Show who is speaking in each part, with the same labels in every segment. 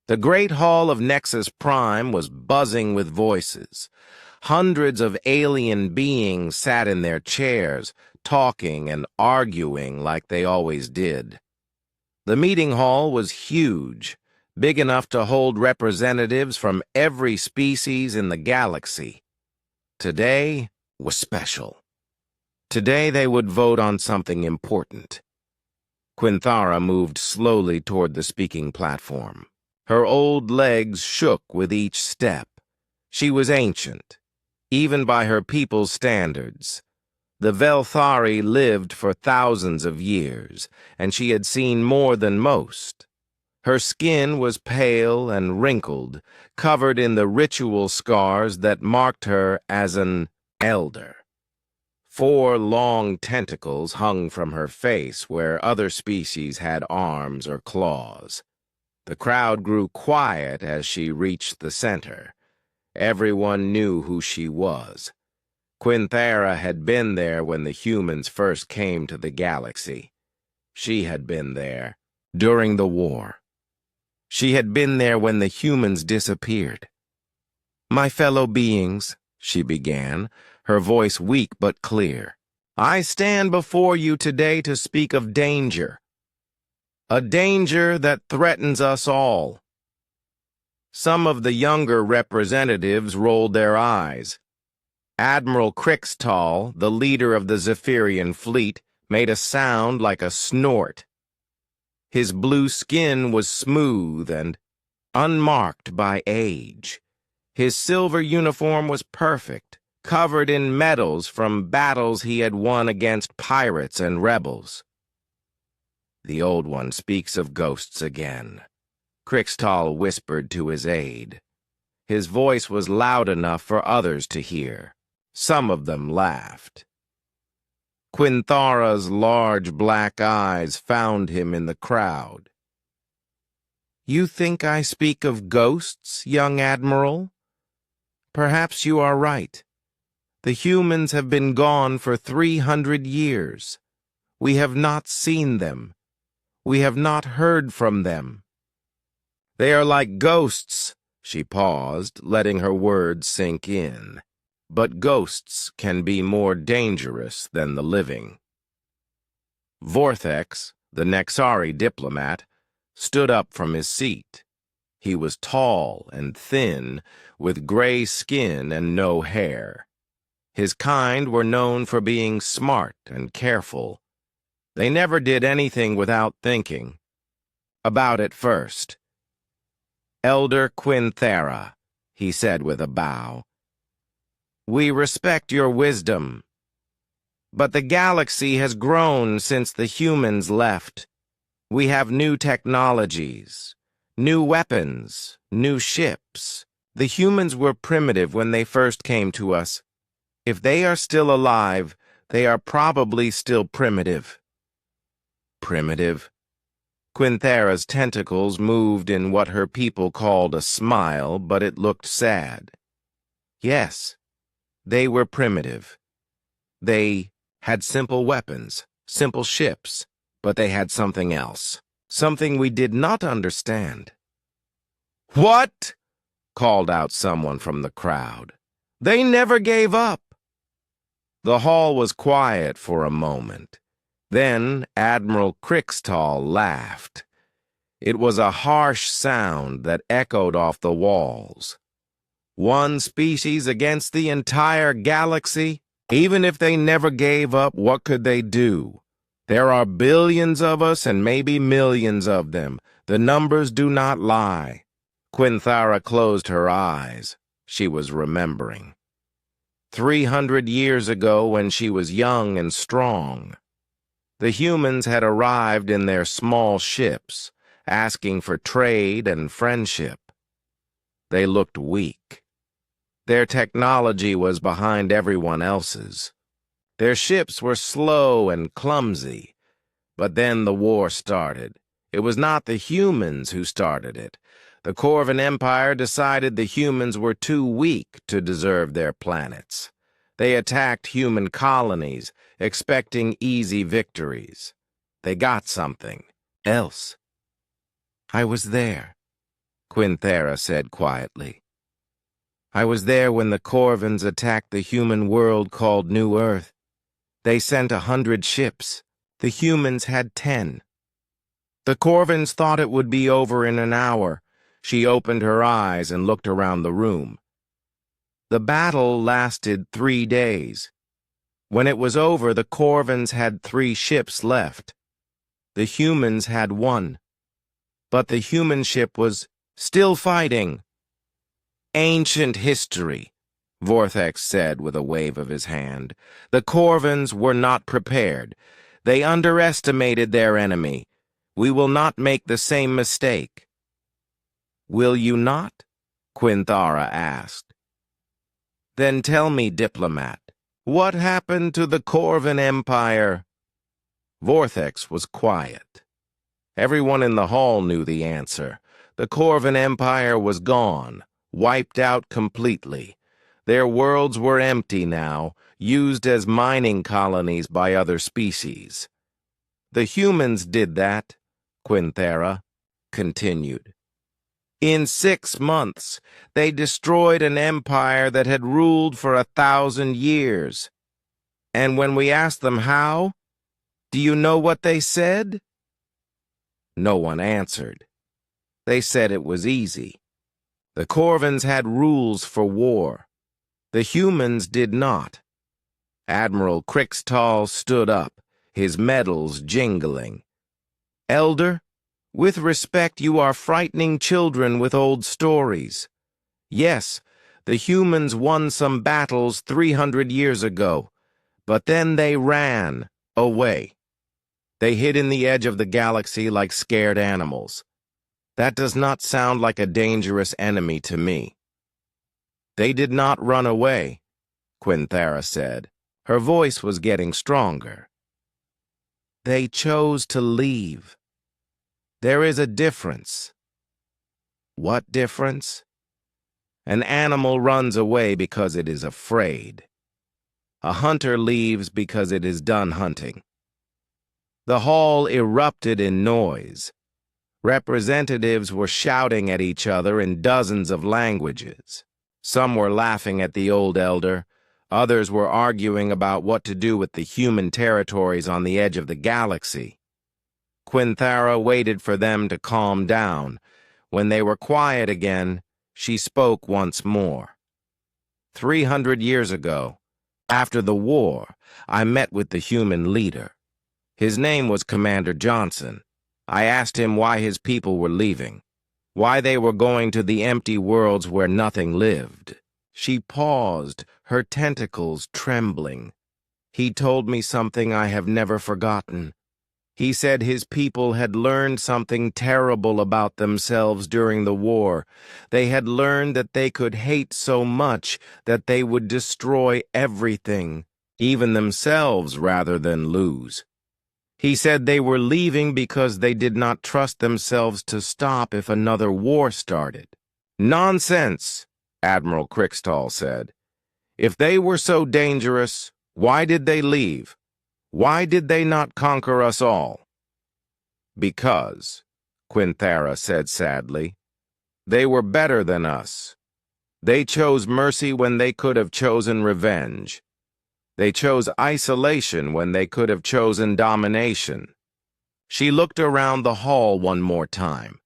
Speaker 1: The great hall of Nexus Prime was buzzing with voices. Hundreds of alien beings sat in their chairs, talking and arguing like they always did. The meeting hall was huge, big enough to hold representatives from every species in the galaxy. Today was special. Today they would vote on something important. Quinthara moved slowly toward the speaking platform. Her old legs shook with each step. She was ancient, even by her people's standards. The Velthari lived for thousands of years, and she had seen more than most. Her skin was pale and wrinkled, covered in the ritual scars that marked her as an elder. 4 long tentacles hung from her face where other species had arms or claws. The crowd grew quiet as she reached the center. Everyone knew who she was. Quinthara had been there when the humans first came to the galaxy. She had been there during the war. She had been there when the humans disappeared. "My fellow beings," she began, her voice weak but clear, "I stand before you today to speak of danger. A danger that threatens us all." Some of the younger representatives rolled their eyes. Admiral Crixtal, the leader of the Zephyrian fleet, made a sound like a snort. His blue skin was smooth and unmarked by age. His silver uniform was perfect, covered in medals from battles he had won against pirates and rebels. "The Old One speaks of ghosts again," Crixtal whispered to his aide. His voice was loud enough for others to hear. Some of them laughed. Quinthara's large black eyes found him in the crowd. "You think I speak of ghosts, young Admiral? Perhaps you are right. The humans have been gone for 300 years. We have not seen them. We have not heard from them. They are like ghosts." She paused, letting her words sink in. "But ghosts can be more dangerous than the living." Vortex, the Nexari diplomat, stood up from his seat. He was tall and thin, with gray skin and no hair. His kind were known for being smart and careful. They never did anything without thinking about it first. "Elder Quinthara," he said with a bow, "we respect your wisdom. But the galaxy has grown since the humans left. We have new technologies, new weapons, new ships. The humans were primitive when they first came to us. If they are still alive, they are probably still primitive." Primitive? Quinthara's tentacles moved in what her people called a smile, but it looked sad. Yes, they were primitive. They had simple weapons, simple ships, but they had something else, something we did not understand. "What?" called out someone from the crowd. "They never gave up." The hall was quiet for a moment. Then Admiral Crixtal laughed. It was a harsh sound that echoed off the walls. One species against the entire galaxy? Even if they never gave up, what could they do? There are billions of us and maybe millions of them. The numbers do not lie. Quinthara closed her eyes. She was remembering. 300 years ago when she was young and strong. The humans had arrived in their small ships, asking for trade and friendship. They looked weak. Their technology was behind everyone else's. Their ships were slow and clumsy. But then the war started. It was not the humans who started it. The Corvan Empire decided the humans were too weak to deserve their planets. They attacked human colonies, expecting easy victories. They got something else. "I was there," Quinthera said quietly. I was there when the Corvins attacked the human world called New Earth. They sent 100 ships. The humans had 10. The Corvins thought it would be over in an hour. She opened her eyes and looked around the room. The battle lasted 3 days. When it was over, the Corvins had 3 ships left. The humans had 1. But the human ship was still fighting. Ancient history, Vortex said with a wave of his hand. The Corvins were not prepared. They underestimated their enemy. We will not make the same mistake. Will you not? Quinthara asked. Then tell me, diplomat, what happened to the Corvin Empire? Vortex was quiet. Everyone in the hall knew the answer. The Corvin Empire was gone, wiped out completely. Their worlds were empty now, used as mining colonies by other species. The humans did that, Quinthera continued. In 6 months, they destroyed an empire that had ruled for 1,000 years. And when we asked them how, do you know what they said? No one answered. They said it was easy. The Corvins had rules for war. The humans did not. Admiral Crixtall stood up, his medals jingling. Elder, with respect, you are frightening children with old stories. Yes, the humans won some battles 300 years ago, but then they ran away. They hid in the edge of the galaxy like scared animals. That does not sound like a dangerous enemy to me. They did not run away, Quinthera said. Her voice was getting stronger. They chose to leave. There is a difference. What difference? An animal runs away because it is afraid. A hunter leaves because it is done hunting. The hall erupted in noise. Representatives were shouting at each other in dozens of languages. Some were laughing at the old elder. Others were arguing about what to do with the human territories on the edge of the galaxy. Quinthara waited for them to calm down. When they were quiet again, she spoke once more. 300 years ago, after the war, I met with the human leader. His name was Commander Johnson. I asked him why his people were leaving, why they were going to the empty worlds where nothing lived. She paused, her tentacles trembling. He told me something I have never forgotten. He said his people had learned something terrible about themselves during the war. They had learned that they could hate so much that they would destroy everything, even themselves, rather than lose. He said they were leaving because they did not trust themselves to stop if another war started. Nonsense, Admiral Crixtall said. If they were so dangerous, why did they leave? Why did they not conquer us all? Because, Quinthara said sadly, they were better than us. They chose mercy when they could have chosen revenge. They chose isolation when they could have chosen domination. She looked around the hall one more time.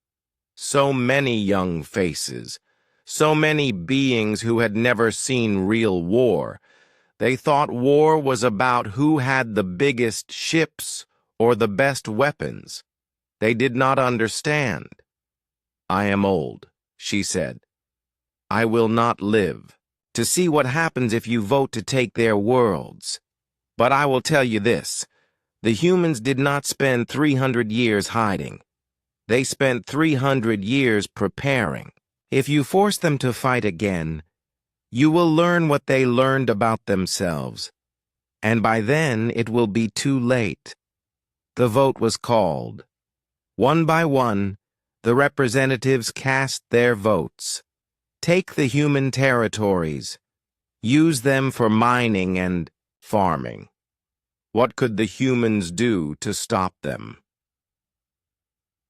Speaker 1: So many young faces, so many beings who had never seen real war. They thought war was about who had the biggest ships or the best weapons. They did not understand. I am old, she said. I will not live to see what happens if you vote to take their worlds. But I will tell you this. The humans did not spend 300 years hiding. They spent 300 years preparing. If you force them to fight again, you will learn what they learned about themselves. And by then it will be too late. The vote was called. One by one, the representatives cast their votes. Take the human territories. Use them for mining and farming. What could the humans do to stop them?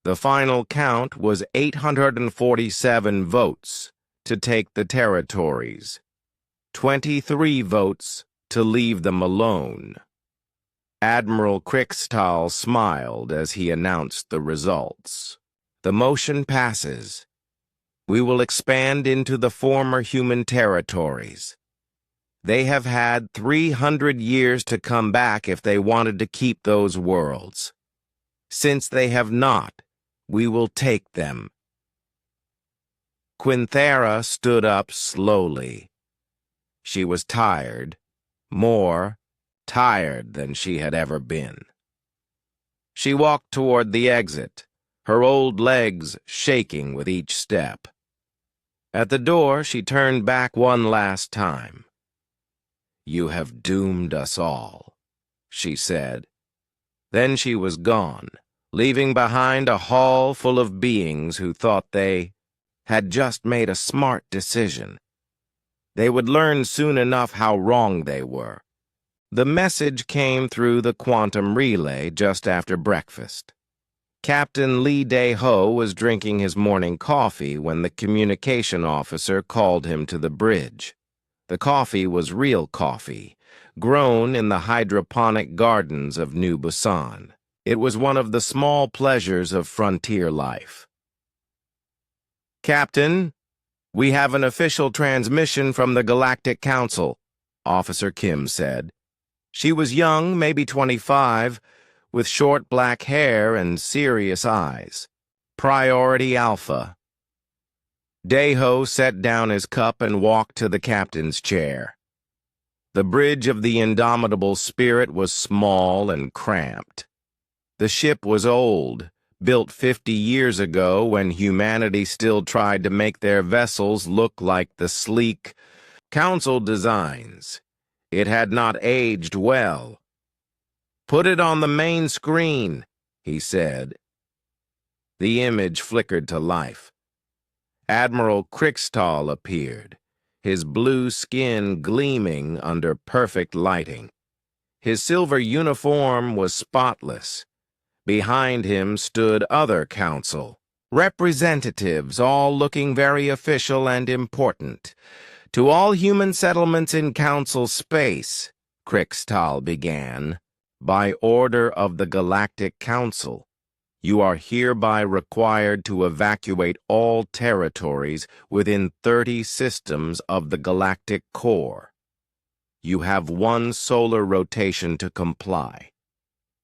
Speaker 1: The final count was 847 votes to take the territories, 23 votes to leave them alone. Admiral Kriegstahl smiled as he announced the results. The motion passes. We will expand into the former human territories. They have had 300 years to come back if they wanted to keep those worlds. Since they have not, we will take them. Quinthera stood up slowly. She was tired, more tired than she had ever been. She walked toward the exit, her old legs shaking with each step. At the door, she turned back one last time. "You have doomed us all," she said. Then she was gone, leaving behind a hall full of beings who thought they had just made a smart decision. They would learn soon enough how wrong they were. The message came through the quantum relay just after breakfast. Captain Lee Dae-ho was drinking his morning coffee when the communication officer called him to the bridge. The coffee was real coffee, grown in the hydroponic gardens of New Busan. It was one of the small pleasures of frontier life. "Captain, we have an official transmission from the Galactic Council," Officer Kim said. She was young, maybe 25, with short black hair and serious eyes. Priority Alpha. Dae-ho set down his cup and walked to the captain's chair. The bridge of the indomitable spirit was small and cramped. The ship was old, built 50 years ago when humanity still tried to make their vessels look like the sleek council designs. It had not aged well. "Put it on the main screen," he said. The image flickered to life. Admiral Kriegstahl appeared, his blue skin gleaming under perfect lighting. His silver uniform was spotless. Behind him stood other council, representatives, all looking very official and important. "To all human settlements in council space," Kriegstahl began, "by order of the Galactic Council, you are hereby required to evacuate all territories within 30 systems of the galactic core. You have 1 solar rotation to comply.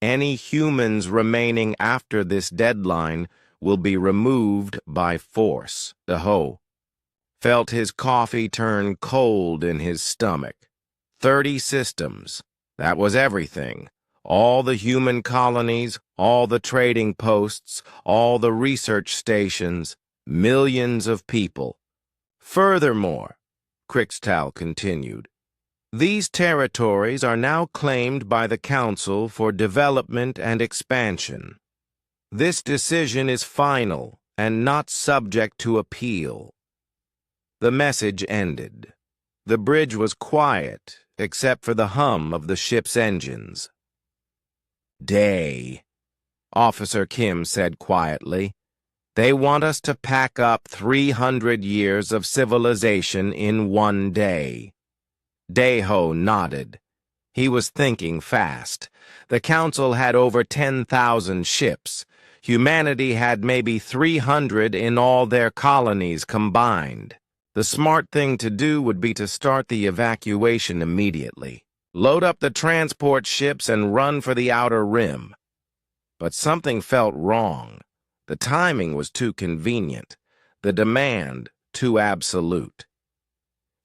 Speaker 1: Any humans remaining after this deadline will be removed by force." Dae-ho felt his coffee turn cold in his stomach. 30 systems. That was everything. All the human colonies, all the trading posts, all the research stations, millions of people. "Furthermore," Kriegstahl continued, "these territories are now claimed by the Council for development and expansion. This decision is final and not subject to appeal." The message ended. The bridge was quiet, except for the hum of the ship's engines. "Day," Officer Kim said quietly. "They want us to pack up 300 years of civilization in 1 day." Dae-ho nodded. He was thinking fast. The Council had over 10,000 ships. Humanity had maybe 300 in all their colonies combined. The smart thing to do would be to start the evacuation immediately. Load up the transport ships and run for the outer rim. But something felt wrong. The timing was too convenient. The demand too absolute.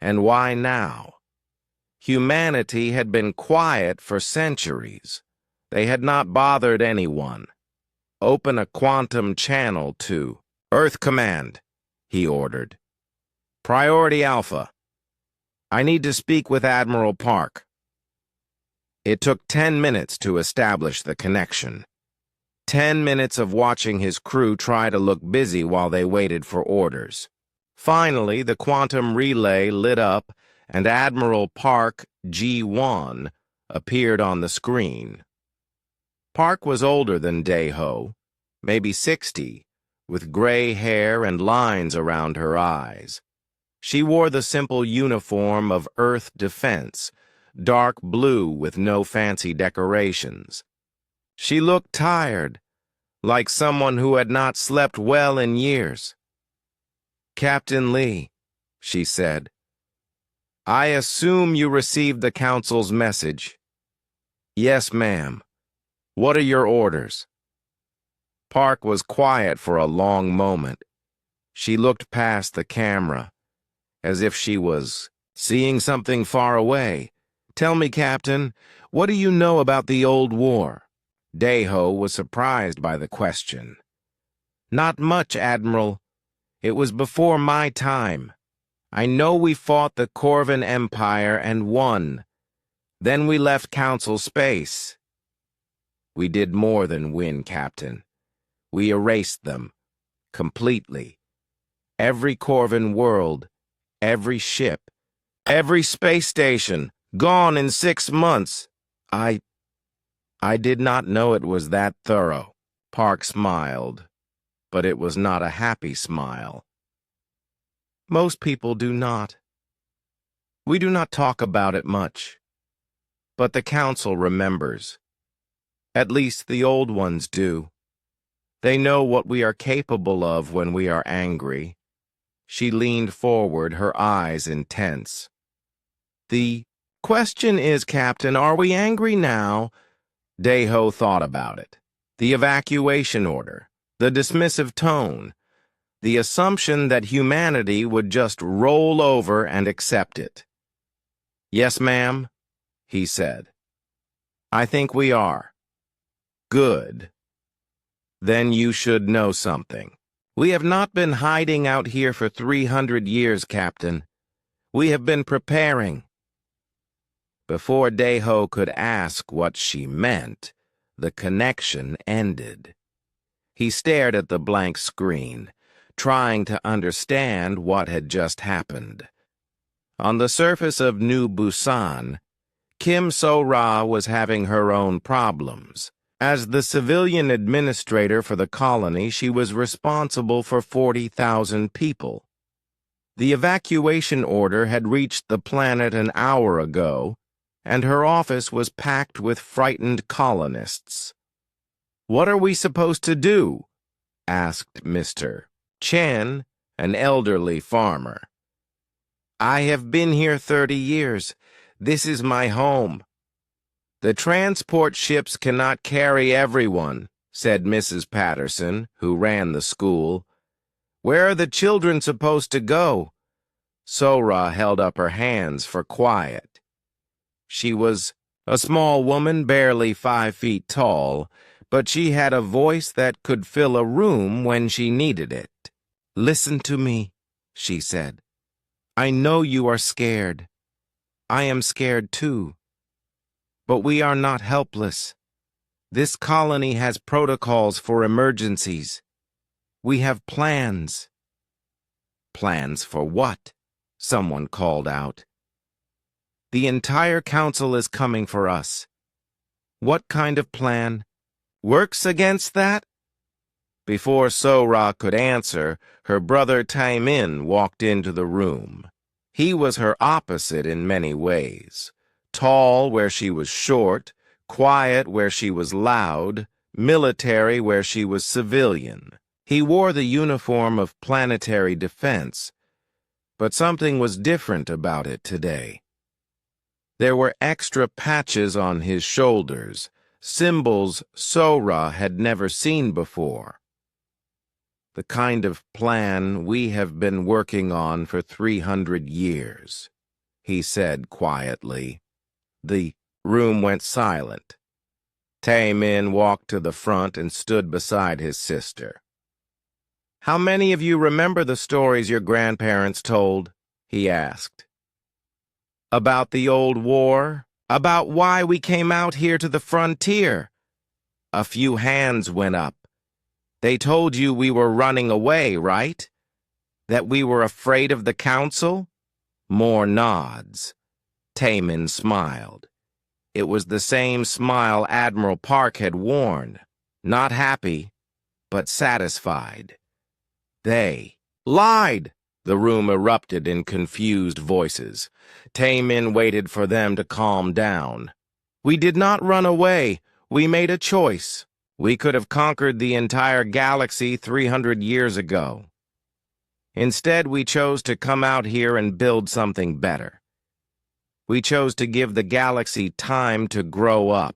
Speaker 1: And why now? Humanity had been quiet for centuries. They had not bothered anyone. "Open a quantum channel to Earth Command," he ordered. "Priority Alpha. I need to speak with Admiral Park." It took 10 minutes to establish the connection. 10 minutes of watching his crew try to look busy while they waited for orders. Finally, the quantum relay lit up and Admiral Park G1 appeared on the screen. Park was older than Dae-ho. maybe 60, with gray hair and lines around her eyes. She wore the simple uniform of Earth Defense, dark blue with no fancy decorations. She looked tired, like someone who had not slept well in years. "Captain Lee," she said, "I assume you received the Council's message." "Yes, ma'am. What are your orders?" Park was quiet for a long moment. She looked past the camera, as if she was seeing something far away. "Tell me, Captain, what do you know about the old war?" Daeho was surprised by the question. "Not much, Admiral. It was before my time. I know we fought the Corvan Empire and won. Then we left Council space." "We did more than win, Captain. We erased them. Completely. Every Corvan world, every ship, every space station, gone in 6 months. I did not know it was that thorough." Park smiled, but it was not a happy smile. "Most people do not. We do not talk about it much. But the Council remembers. At least the old ones do. They know what we are capable of when we are angry." She leaned forward, her eyes intense. "The question is, Captain, are we angry now?" Daeho thought about it. The evacuation order, the dismissive tone, the assumption that humanity would just roll over and accept it. "Yes, ma'am," he said. "I think we are." "Good. Then you should know something. We have not been hiding out here for 300 years, Captain. We have been preparing." Before Daeho could ask what she meant, the connection ended. He stared at the blank screen, trying to understand what had just happened. On the surface of New Busan, Kim So-ra was having her own problems. As the civilian administrator for the colony, she was responsible for 40,000 people. The evacuation order had reached the planet an hour ago, and her office was packed with frightened colonists. "What are we supposed to do?" asked Mr. Chen, an elderly farmer. "I have been here 30 years. This is my home." "The transport ships cannot carry everyone," said Mrs. Patterson, who ran the school. "Where are the children supposed to go?" So-ra held up her hands for quiet. She was a small woman, barely 5 feet tall, but she had a voice that could fill a room when she needed it. "Listen to me," she said. "I know you are scared. I am scared too. But we are not helpless. This colony has protocols for emergencies. We have plans." "Plans for what?" someone called out. "The entire council is coming for us." "What kind of plan works against that?" Before So-ra could answer, her brother Tae-min walked into the room. He was her opposite in many ways. Tall where she was short, quiet where she was loud, military where she was civilian. He wore the uniform of planetary defense, but something was different about it today. There were extra patches on his shoulders, symbols So-ra had never seen before. "The kind of plan we have been working on for 300 years, he said quietly. The room went silent. Tae-min walked to the front and stood beside his sister. "How many of you remember the stories your grandparents told?" he asked. "About the old war? About why we came out here to the frontier?" A few hands went up. "They told you we were running away, right? That we were afraid of the council?" More nods. Tae-min smiled. It was the same smile Admiral Park had worn. Not happy, but satisfied. They lied! The room erupted in confused voices. Taemin waited for them to calm down. We did not run away. We made a choice. We could have conquered the entire galaxy 300 years ago. Instead, we chose to come out here and build something better. We chose to give the galaxy time to grow up.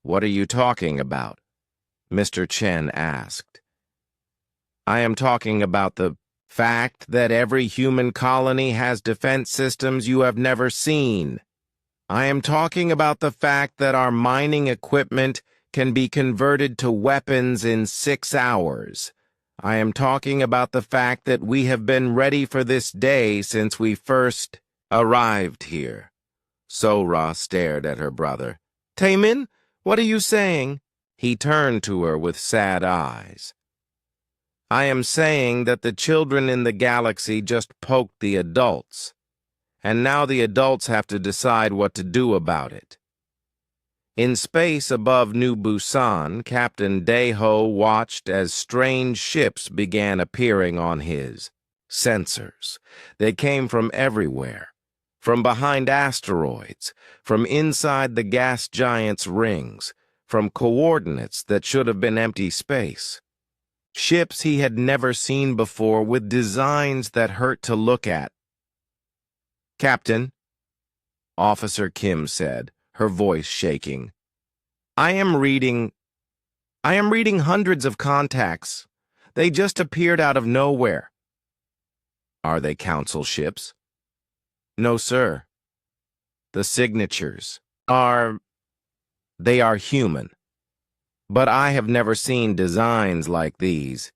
Speaker 1: What are you talking about? Mr. Chen asked. I am talking about the fact that every human colony has defense systems you have never seen. I am talking about the fact that our mining equipment can be converted to weapons in 6 hours. I am talking about the fact that we have been ready for this day since we first arrived here. Sora stared at her brother. Taemin, what are you saying? He turned to her with sad eyes. I am saying that the children in the galaxy just poked the adults, and now the adults have to decide what to do about it. In space above New Busan, Captain Daeho watched as strange ships began appearing on his sensors. They came from everywhere, from behind asteroids, from inside the gas giant's rings, from coordinates that should have been empty space. Ships he had never seen before with designs that hurt to look at. Captain, Officer Kim said, her voice shaking. I am reading hundreds of contacts. They just appeared out of nowhere. Are they council ships? No, sir. The signatures they are human. But I have never seen designs like these.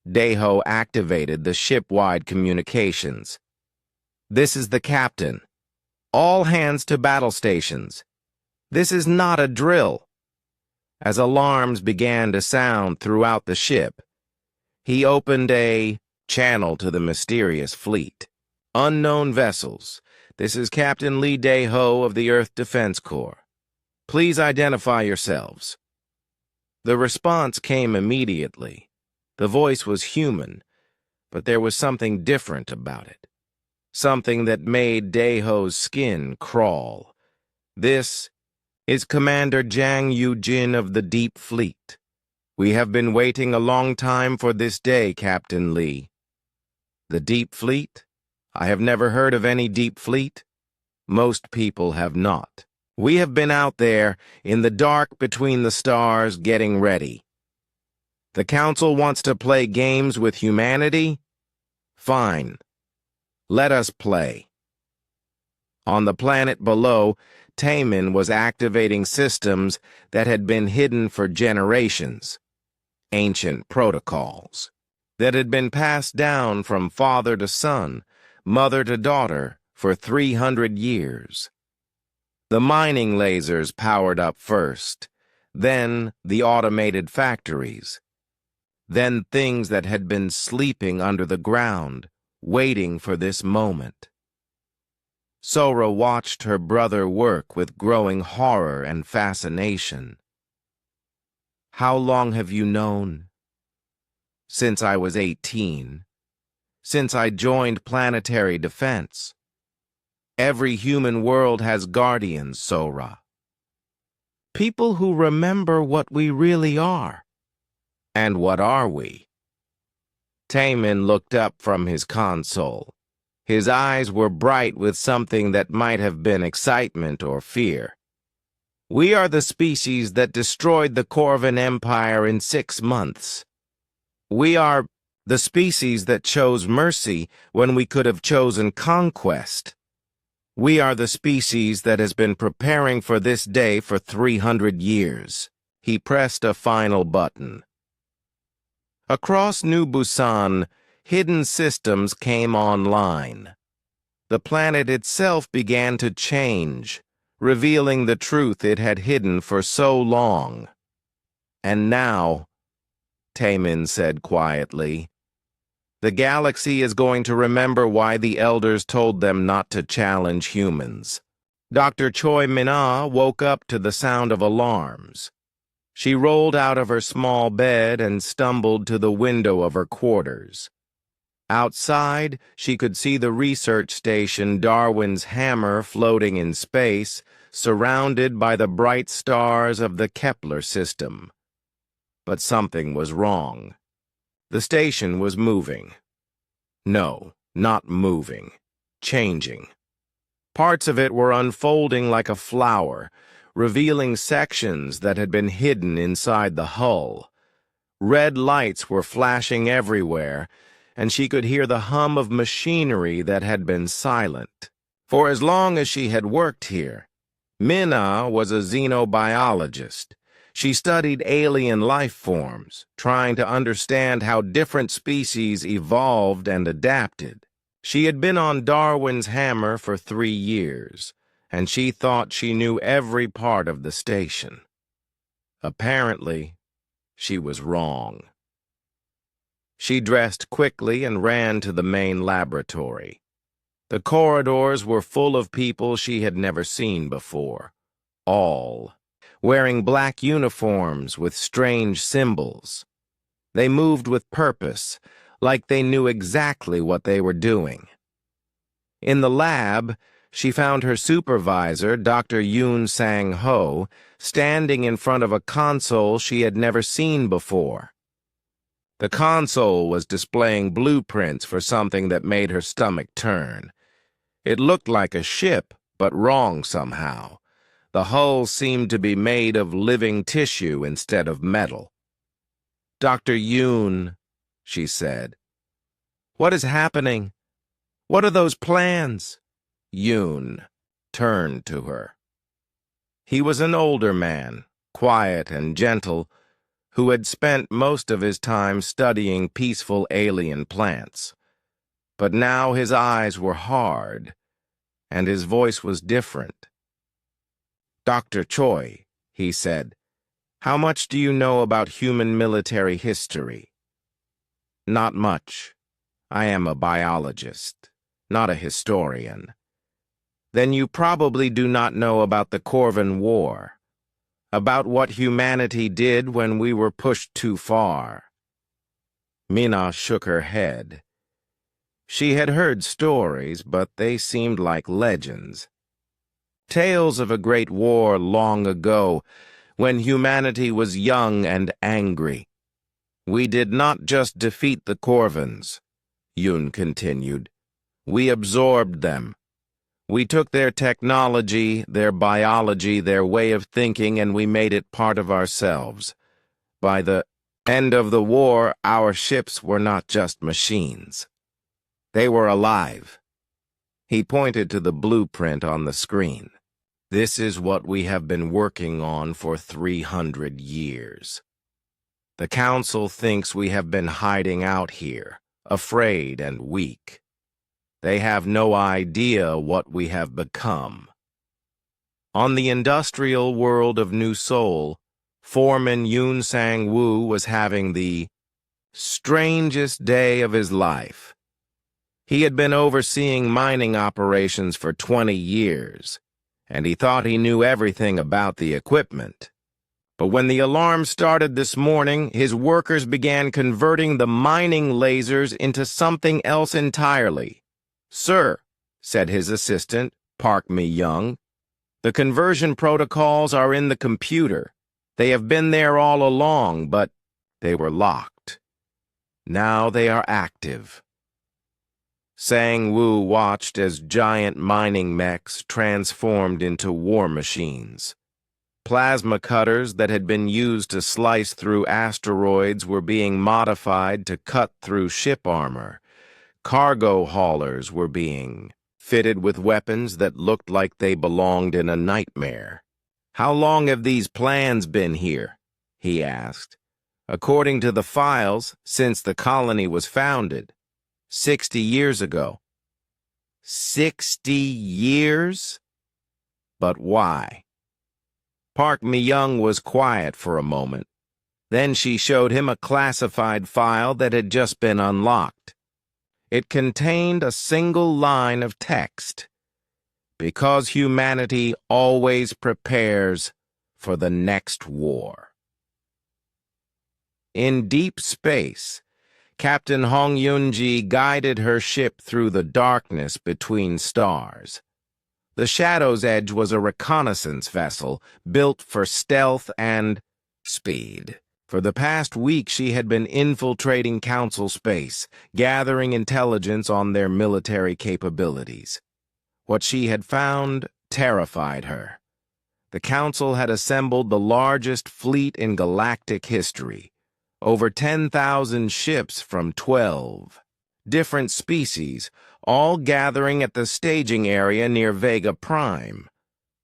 Speaker 1: Daeho activated the ship-wide communications. This is the captain. All hands to battle stations. This is not a drill. As alarms began to sound throughout the ship, he opened a channel to the mysterious fleet. Unknown vessels. This is Captain Lee Daeho of the Earth Defense Corps. Please identify yourselves. The response came immediately. The voice was human, but there was something different about it. Something that made Daeho's skin crawl. This is Commander Jang Yu-jin of the Deep Fleet. We have been waiting a long time for this day, Captain Lee. The Deep Fleet? I have never heard of any Deep Fleet. Most people have not. We have been out there, in the dark between the stars, getting ready. The Council wants to play games with humanity? Fine. Let us play. On the planet below, Taemin was activating systems that had been hidden for generations. Ancient protocols that had been passed down from father to son, mother to daughter, for 300 years. The mining lasers powered up first, then the automated factories, then things that had been sleeping under the ground, waiting for this moment. Sora watched her brother work with growing horror and fascination. How long have you known? Since I was 18. Since I joined Planetary Defense. Every human world has guardians, Sora. People who remember what we really are. And what are we? Taemin looked up from his console. His eyes were bright with something that might have been excitement or fear. We are the species that destroyed the Corvan Empire in 6 months. We are the species that chose mercy when we could have chosen conquest. We are the species that has been preparing for this day for 300 years. He pressed a final button. Across New Busan, hidden systems came online. The planet itself began to change, revealing the truth it had hidden for so long. And now, Taemin said quietly, the galaxy is going to remember why the elders told them not to challenge humans. Dr. Choi Min-ah woke up to the sound of alarms. She rolled out of her small bed and stumbled to the window of her quarters. Outside, she could see the research station Darwin's Hammer floating in space, surrounded by the bright stars of the Kepler system. But something was wrong. The station was moving. No, not moving. Changing. Parts of it were unfolding like a flower, revealing sections that had been hidden inside the hull. Red lights were flashing everywhere, and she could hear the hum of machinery that had been silent. For as long as she had worked here, Minna was a xenobiologist. She studied alien life forms, trying to understand how different species evolved and adapted. She had been on Darwin's Hammer for 3 years, and she thought she knew every part of the station. Apparently, she was wrong. She dressed quickly and ran to the main laboratory. The corridors were full of people she had never seen before, all wearing black uniforms with strange symbols. They moved with purpose, like they knew exactly what they were doing. In the lab, she found her supervisor, Dr. Yoon Sang-ho, standing in front of a console she had never seen before. The console was displaying blueprints for something that made her stomach turn. It looked like a ship, but wrong somehow. The hull seemed to be made of living tissue instead of metal. "Dr. Yoon," she said. "What is happening? What are those plans?" Yoon turned to her. He was an older man, quiet and gentle, who had spent most of his time studying peaceful alien plants. But now his eyes were hard, and his voice was different. "Dr. Choi," he said, "how much do you know about human military history?" "Not much. I am a biologist, not a historian." "Then you probably do not know about the Corvan War, about what humanity did when we were pushed too far." Minna shook her head. She had heard stories, but they seemed like legends. Tales of a great war long ago, when humanity was young and angry. "We did not just defeat the Corvans," Yoon continued. "We absorbed them. We took their technology, their biology, their way of thinking, and we made it part of ourselves. By the end of the war, our ships were not just machines. They were alive." He pointed to the blueprint on the screen. "This is what we have been working on for 300 years. The Council thinks we have been hiding out here, afraid and weak. They have no idea what we have become." On the industrial world of New Seoul, Foreman Yoon Sang-woo was having the strangest day of his life. He had been overseeing mining operations for 20 years, and he thought he knew everything about the equipment. But when the alarm started this morning, his workers began converting the mining lasers into something else entirely. "Sir," said his assistant, Park Mi-young, "the conversion protocols are in the computer. They have been there all along, but they were locked. Now they are active." Sang-woo watched as giant mining mechs transformed into war machines. Plasma cutters that had been used to slice through asteroids were being modified to cut through ship armor. Cargo haulers were being fitted with weapons that looked like they belonged in a nightmare. "How long have these plans been here?" he asked. "According to the files, since the colony was founded, 60 years ago." 60 years? But why? Park Mi-young was quiet for a moment. Then she showed him a classified file that had just been unlocked. It contained a single line of text. "Because humanity always prepares for the next war." In deep space, Captain Hong Yunji guided her ship through the darkness between stars. The Shadow's Edge was a reconnaissance vessel built for stealth and speed. For the past week, she had been infiltrating Council space, gathering intelligence on their military capabilities. What she had found terrified her. The Council had assembled the largest fleet in galactic history, over 10,000 ships from 12 different species, all gathering at the staging area near Vega Prime.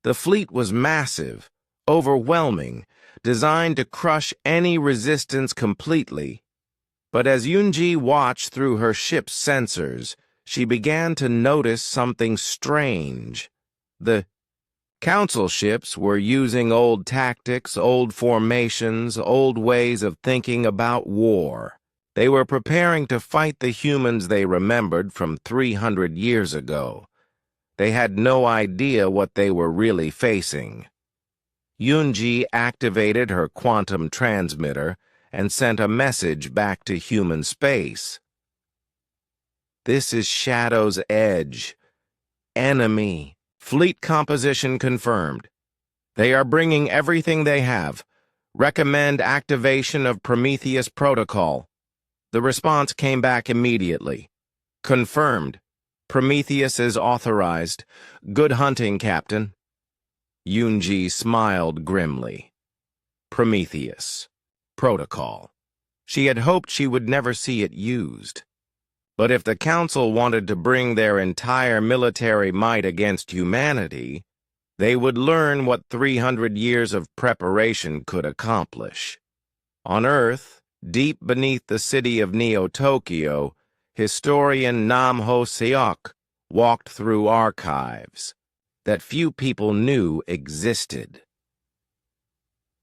Speaker 1: The fleet was massive, overwhelming, designed to crush any resistance completely. But as Yunji watched through her ship's sensors, she began to notice something strange. The Council ships were using old tactics, old formations, old ways of thinking about war. They were preparing to fight the humans they remembered from 300 years ago. They had no idea what they were really facing. Yunji activated her quantum transmitter and sent a message back to human space. This is Shadow's Edge. Enemy. Fleet composition confirmed. They are bringing everything they have. Recommend activation of Prometheus Protocol. The response came back immediately. Confirmed. Prometheus is authorized. Good hunting, Captain. Yunji smiled grimly. Prometheus. Protocol. She had hoped she would never see it used. But if the Council wanted to bring their entire military might against humanity, they would learn what 300 years of preparation could accomplish. On Earth, deep beneath the city of Neo-Tokyo, historian Namho Seok walked through archives that few people knew existed.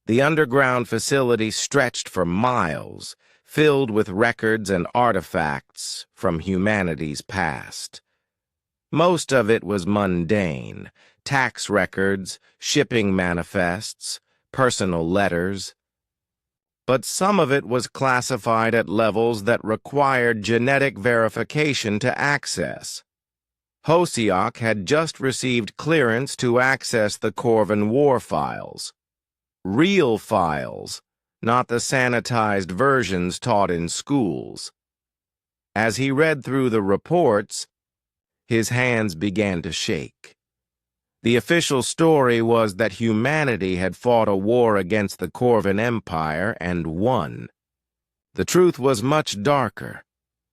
Speaker 1: The underground facility stretched for miles, filled with records and artifacts from humanity's past. Most of it was mundane: tax records, shipping manifests, personal letters. But some of it was classified at levels that required genetic verification to access. Hosiok had just received clearance to access the Corvin War files. Real files, not the sanitized versions taught in schools. As he read through the reports, his hands began to shake. The official story was that humanity had fought a war against the Corvin Empire and won. The truth was much darker.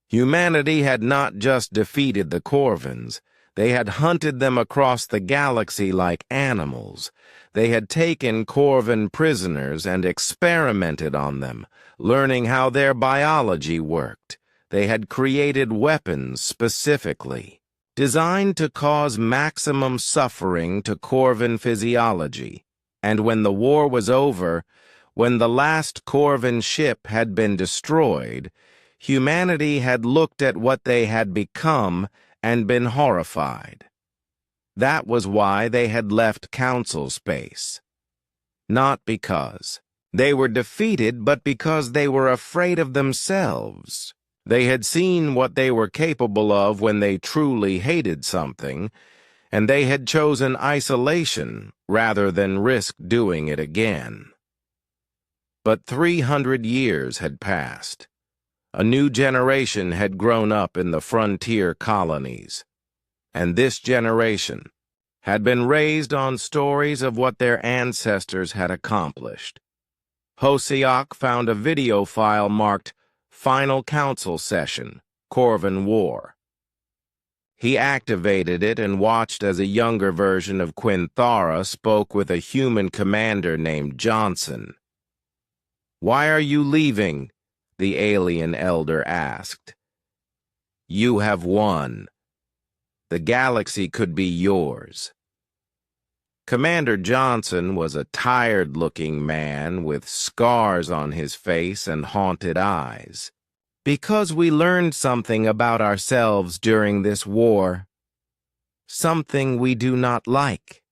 Speaker 1: Humanity had not just defeated the Corvins, they had hunted them across the galaxy like animals. They had taken Corvin prisoners and experimented on them, learning how their biology worked. They had created weapons specifically, designed to cause maximum suffering to Corvin physiology. And when the war was over, when the last Corvin ship had been destroyed, humanity had looked at what they had become and been horrified. That was why they had left Council space. Not because they were defeated, but because they were afraid of themselves. They had seen what they were capable of when they truly hated something, and they had chosen isolation rather than risk doing it again. But 300 years had passed. A new generation had grown up in the frontier colonies, and this generation had been raised on stories of what their ancestors had accomplished. Hosiok found a video file marked Final Council Session, Corvin War. He activated it and watched as a younger version of Quinthara spoke with a human commander named Johnson. "Why are you leaving?" the alien elder asked. "You have won. The galaxy could be yours." Commander Johnson was a tired-looking man with scars on his face and haunted eyes. "Because we learned something about ourselves during this war. Something we do not like."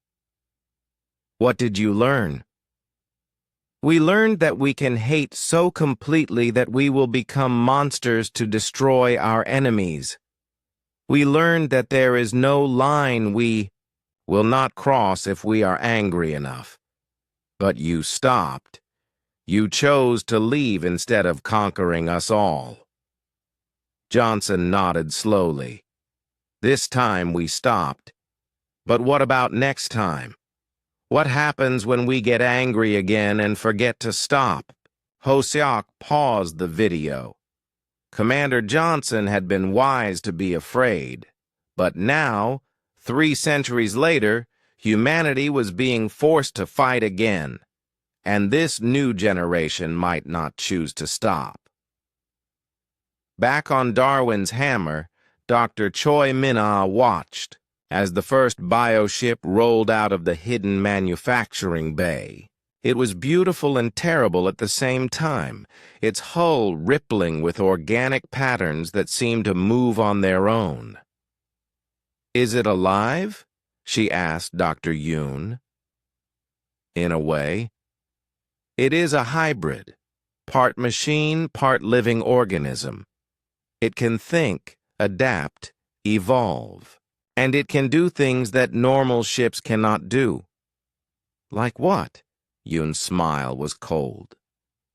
Speaker 1: "What did you learn?" We learned that we can hate so completely that we will become monsters to destroy our enemies. We learned that there is no line we will not cross if we are angry enough. But you stopped. You chose to leave instead of conquering us all. Johnson nodded slowly. This time we stopped. But what about next time? What happens when we get angry again and forget to stop? Hosiok paused the video. Commander Johnson had been wise to be afraid. But now, 3 centuries later, humanity was being forced to fight again. And this new generation might not choose to stop. Back on Darwin's hammer, Dr. Choi Min-ah watched as the first bioship rolled out of the hidden manufacturing bay. It was beautiful and terrible at the same time, its hull rippling with organic patterns that seemed to move on their own. "Is it alive?" she asked Dr. Yoon. "In a way. It is a hybrid, part machine, part living organism. It can think, adapt, evolve, and it can do things that normal ships cannot do." "Like what?" Yoon's smile was cold.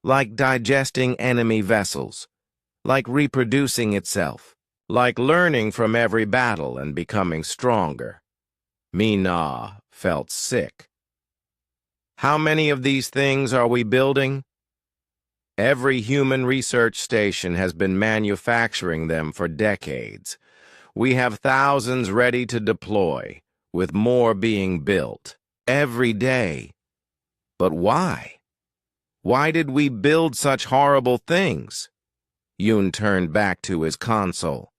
Speaker 1: "Like digesting enemy vessels, like reproducing itself, like learning from every battle and becoming stronger." Min-ah felt sick. "How many of these things are we building?" "Every human research station has been manufacturing them for decades. We have thousands ready to deploy, with more being built every day. But why? Why did we build such horrible things?" Yoon turned back to his console.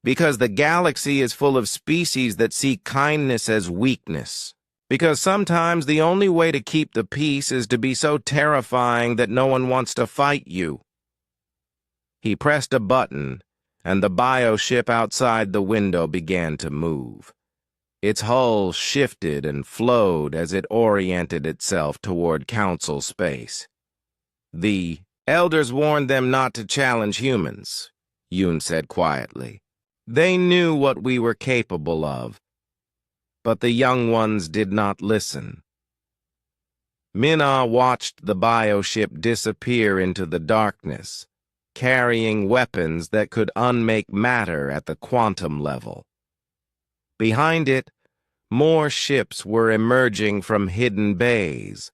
Speaker 1: "Because the galaxy is full of species that see kindness as weakness. Because sometimes the only way to keep the peace is to be so terrifying that no one wants to fight you." He pressed a button, and the bioship outside the window began to move. Its hull shifted and flowed as it oriented itself toward Council space. "The elders warned them not to challenge humans," Yoon said quietly. "They knew what we were capable of. But the young ones did not listen." Min-ah watched the bioship disappear into the darkness, carrying weapons that could unmake matter at the quantum level. Behind it, more ships were emerging from hidden bays,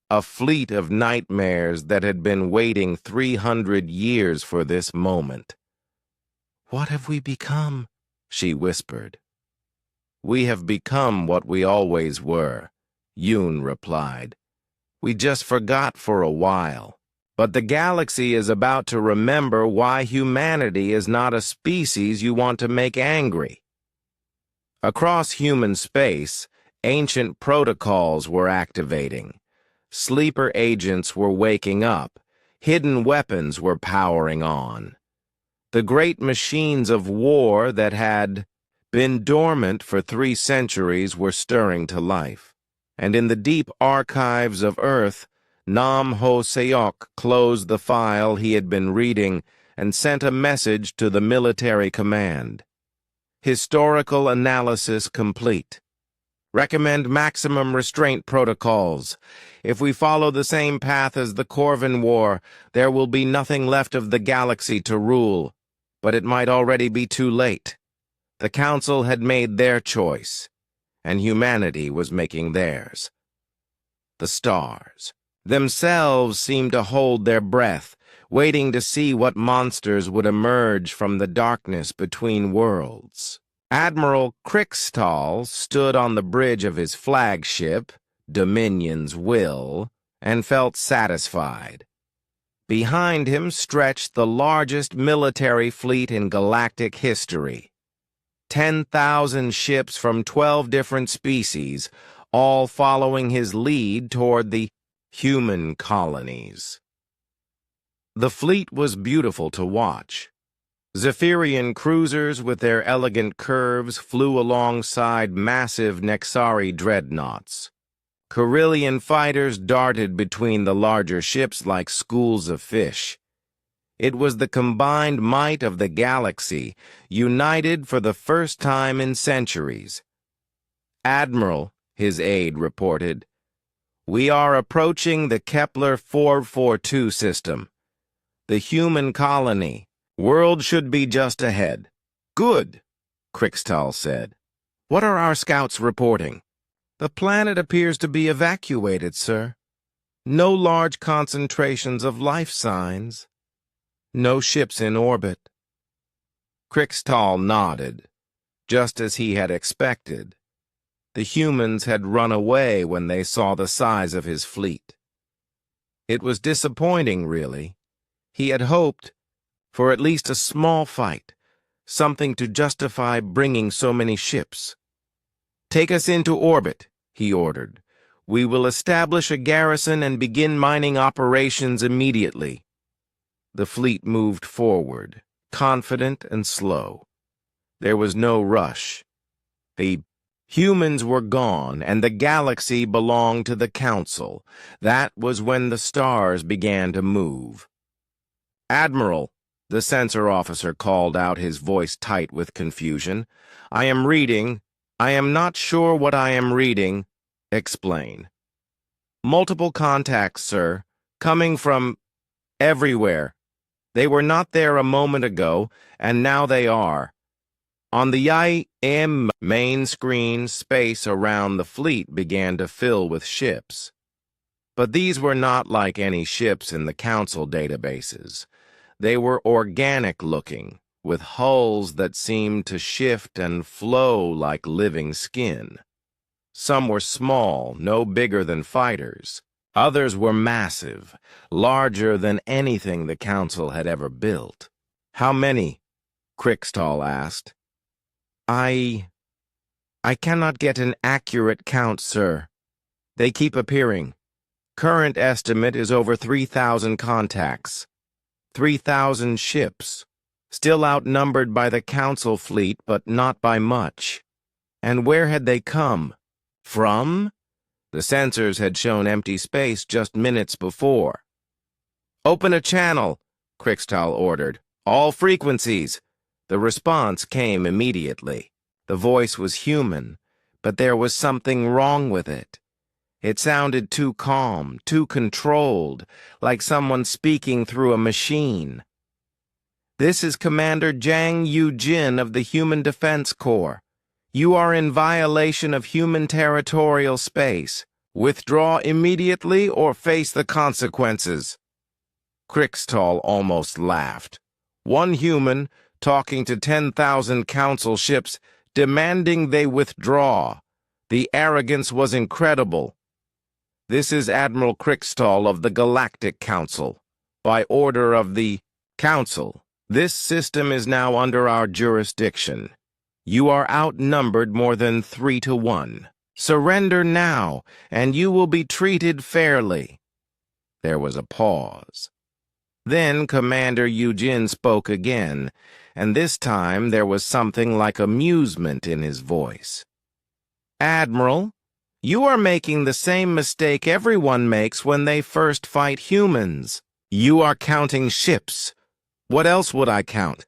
Speaker 1: a fleet of nightmares that had been waiting 300 years for this moment. "What have we become?" she whispered. "We have become what we always were," Yoon replied. "We just forgot for a while. But the galaxy is about to remember why humanity is not a species you want to make angry." Across human space, ancient protocols were activating. Sleeper agents were waking up. Hidden weapons were powering on. The great machines of war that had been dormant for 3 centuries were stirring to life. And in the deep archives of Earth, Nam Ho-seok closed the file he had been reading and sent a message to the military command. "Historical analysis complete. Recommend maximum restraint protocols. If we follow the same path as the Corvin War, there will be nothing left of the galaxy to rule. But it might already be too late. The Council had made their choice, and humanity was making theirs." The stars themselves seemed to hold their breath, waiting to see what monsters would emerge from the darkness between worlds. Admiral Kriegstall stood on the bridge of his flagship, Dominion's Will, and felt satisfied. Behind him stretched the largest military fleet in galactic history. 10,000 ships from 12 different species, all following his lead toward the human colonies. The fleet was beautiful to watch. Zephyrian cruisers with their elegant curves flew alongside massive Nexari dreadnoughts. Carillion fighters darted between the larger ships like schools of fish. It was the combined might of the galaxy, united for the first time in centuries. "Admiral," his aide reported, "we are approaching the Kepler 442 system. The human colony. World should be just ahead." "Good," Krixtal said. "What are our scouts reporting?" "The planet appears to be evacuated, sir. No large concentrations of life signs. No ships in orbit." Krixtal nodded, just as he had expected. The humans had run away when they saw the size of his fleet. It was disappointing, really. He had hoped for at least a small fight, something to justify bringing so many ships. "Take us into orbit," he ordered. "We will establish a garrison and begin mining operations immediately." The fleet moved forward, confident and slow. There was no rush. The humans were gone, and the galaxy belonged to the Council. That was when the stars began to move. "Admiral," the censor officer called out, his voice tight with confusion. "I am reading. I am not sure what I am reading." "Explain." "Multiple contacts, sir, coming from everywhere. They were not there a moment ago, and now they are." On the IM main screen, space around the fleet began to fill with ships. But these were not like any ships in the Council databases. They were organic-looking, with hulls that seemed to shift and flow like living skin. Some were small, no bigger than fighters. Others were massive, larger than anything the Council had ever built. "How many?" Krixtal asked. I cannot get an accurate count, sir. They keep appearing. Current estimate is over 3,000 contacts. 3,000 ships. Still outnumbered by the Council fleet, but not by much. And where had they come? From? The sensors had shown empty space just minutes before. "Open a channel," Krixtal ordered. "All frequencies." The response came immediately. The voice was human, but there was something wrong with it. It sounded too calm, too controlled, like someone speaking through a machine. "This is Commander Jang Yu-jin of the Human Defense Corps. You are in violation of human territorial space. Withdraw immediately or face the consequences." Krixtal almost laughed. One human talking to 10,000 Council ships, demanding they withdraw. The arrogance was incredible. "This is Admiral Krixtal of the Galactic Council. By order of the Council, this system is now under our jurisdiction. You are outnumbered more than 3 to 1. Surrender now, and you will be treated fairly." There was a pause. Then Commander Yu-jin spoke again, and this time there was something like amusement in his voice. "Admiral, you are making the same mistake everyone makes when they first fight humans. You are counting ships. What else would I count?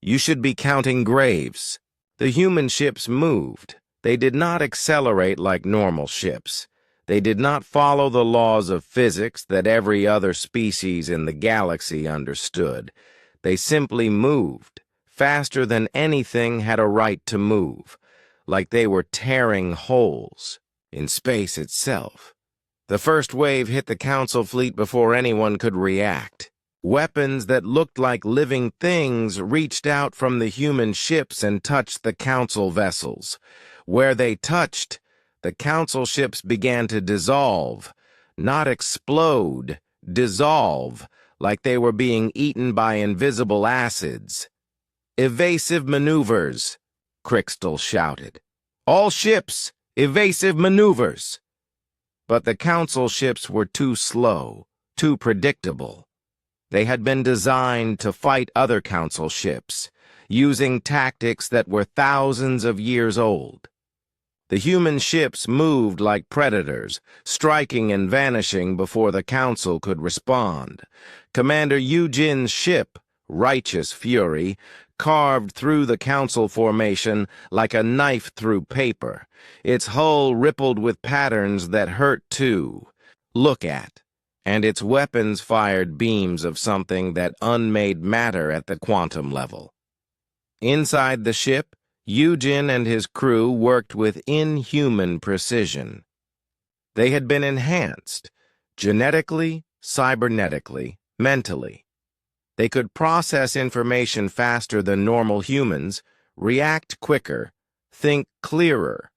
Speaker 1: You should be counting graves." The human ships moved. They did not accelerate like normal ships. They did not follow the laws of physics that every other species in the galaxy understood. They simply moved, faster than anything had a right to move, like they were tearing holes in space itself. The first wave hit the Council fleet before anyone could react. Weapons that looked like living things reached out from the human ships and touched the Council vessels. Where they touched, the Council ships began to dissolve, not explode, dissolve, like they were being eaten by invisible acids. "Evasive maneuvers," Krixtal shouted. "All ships, evasive maneuvers." But the Council ships were too slow, too predictable. They had been designed to fight other Council ships, using tactics that were thousands of years old. The human ships moved like predators, striking and vanishing before the Council could respond. Commander Eugen's ship, Righteous Fury, carved through the Council formation like a knife through paper. Its hull rippled with patterns that hurt to look at, and its weapons fired beams of something that unmade matter at the quantum level. Inside the ship, Eugen and his crew worked with inhuman precision. They had been enhanced, genetically, cybernetically, mentally. They could process information faster than normal humans, react quicker, think clearer.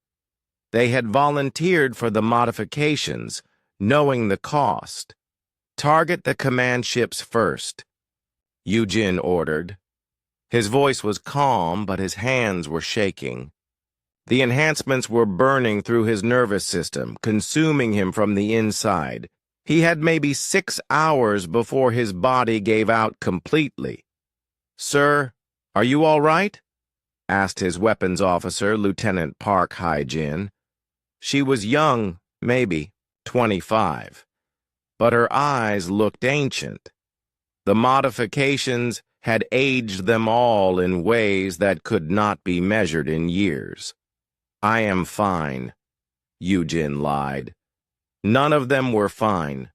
Speaker 1: They had volunteered for the modifications, knowing the cost. "Target the command ships first," Eugen ordered. His voice was calm, but his hands were shaking. The enhancements were burning through his nervous system, consuming him from the inside. He had maybe 6 hours before his body gave out completely. "Sir, are you all right?" asked his weapons officer, Lieutenant Park Hai-jin. She was young, maybe 25, but her eyes looked ancient. The modifications had aged them all in ways that could not be measured in years. "I am fine," Eugen lied. None of them were fine.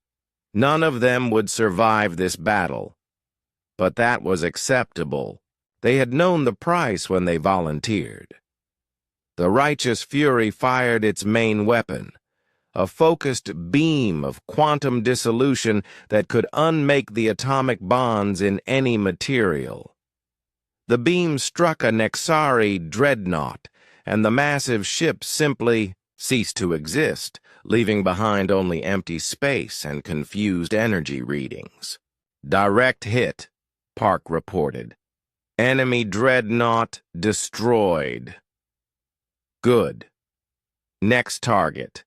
Speaker 1: None of them would survive this battle. But that was acceptable. They had known the price when they volunteered. The Righteous Fury fired its main weapon, a focused beam of quantum dissolution that could unmake the atomic bonds in any material. The beam struck a Nexari dreadnought, and the massive ship simply ceased to exist, leaving behind only empty space and confused energy readings. "Direct hit," Park reported. "Enemy dreadnought destroyed." "Good. Next target."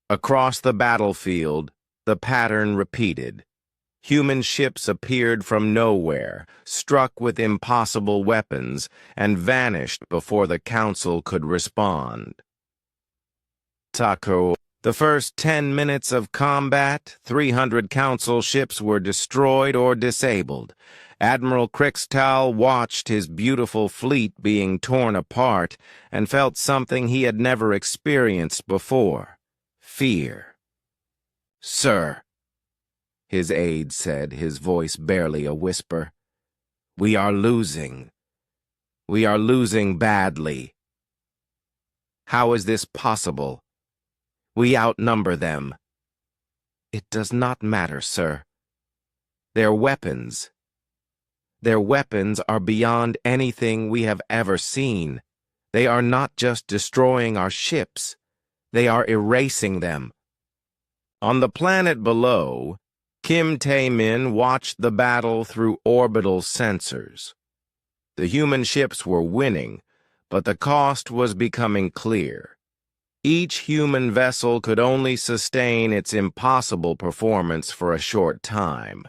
Speaker 1: Across the battlefield, the pattern repeated. Human ships appeared from nowhere, struck with impossible weapons, and vanished before the Council could respond. Tako. The first 10 minutes of combat, 300 Council ships were destroyed or disabled. Admiral Krixtal watched his beautiful fleet being torn apart and felt something he had never experienced before: fear. "Sir," his aide said, his voice barely a whisper, "we are losing. We are losing badly." "How is this possible?" "We outnumber them." "It does not matter, sir. Their weapons are beyond anything we have ever seen. They are not just destroying our ships, they are erasing them." On the planet below, Kim Tae-min watched the battle through orbital sensors. The human ships were winning, but the cost was becoming clear. Each human vessel could only sustain its impossible performance for a short time.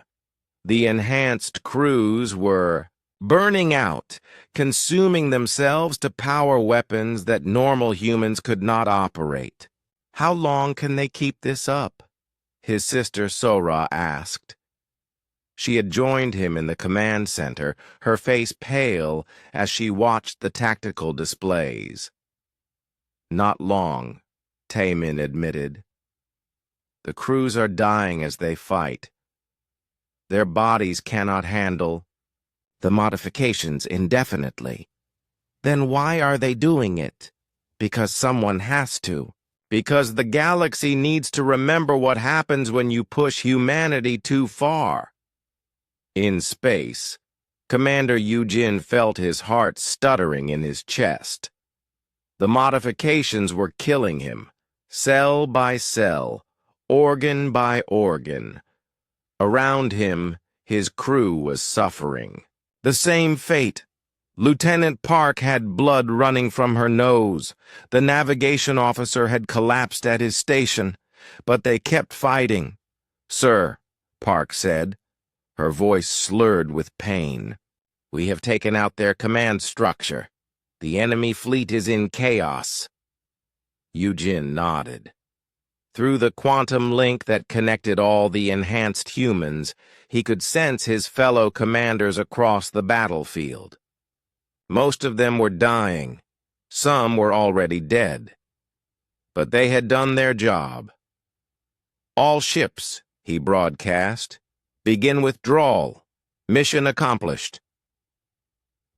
Speaker 1: The enhanced crews were burning out, consuming themselves to power weapons that normal humans could not operate. "How long can they keep this up?" his sister Sora asked. She had joined him in the command center, her face pale as she watched the tactical displays. "Not long," Taemin admitted. "The crews are dying as they fight. Their bodies cannot handle the modifications indefinitely." "Then why are they doing it?" "Because someone has to. Because the galaxy needs to remember what happens when you push humanity too far." In space, Commander Eugen felt his heart stuttering in his chest. The modifications were killing him, cell by cell, organ by organ. Around him, his crew was suffering. The same fate. Lieutenant Park had blood running from her nose. The navigation officer had collapsed at his station, but they kept fighting. "Sir," Park said, her voice slurred with pain, "we have taken out their command structure. The enemy fleet is in chaos." Eugene nodded. Through the quantum link that connected all the enhanced humans, he could sense his fellow commanders across the battlefield. Most of them were dying. Some were already dead. But they had done their job. "All ships," he broadcast, "begin withdrawal. Mission accomplished."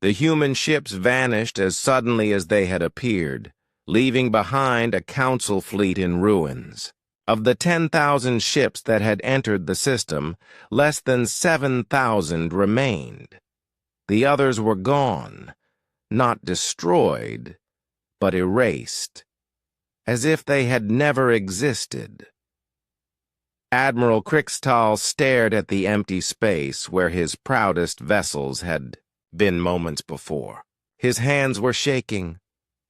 Speaker 1: The human ships vanished as suddenly as they had appeared, leaving behind a council fleet in ruins. Of the 10,000 ships that had entered the system, less than 7,000 remained. The others were gone, not destroyed, but erased, as if they had never existed. Admiral Krixtal stared at the empty space where his proudest vessels had been moments before. His hands were shaking.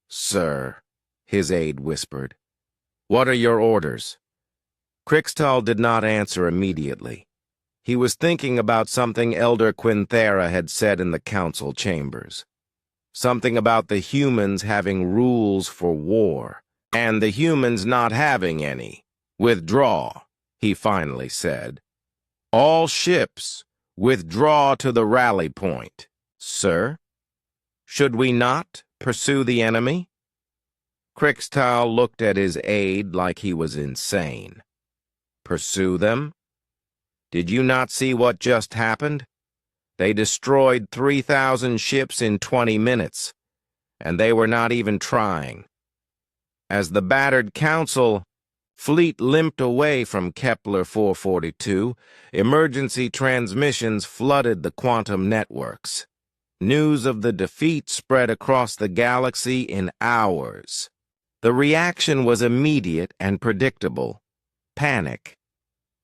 Speaker 1: "Sir," his aide whispered, "what are your orders?" Krixtal did not answer immediately. He was thinking about something Elder Quinthera had said in the council chambers. Something about the humans having rules for war, and the humans not having any. "Withdraw," he finally said. "All ships, withdraw to the rally point." "Sir? Should we not pursue the enemy?" Krixtal looked at his aide like he was insane. "Pursue them? Did you not see what just happened? They destroyed 3,000 ships in 20 minutes, and they were not even trying. As the battered council fleet limped away from Kepler 442, emergency transmissions flooded the quantum networks. News of the defeat spread across the galaxy in hours. The reaction was immediate and predictable: panic.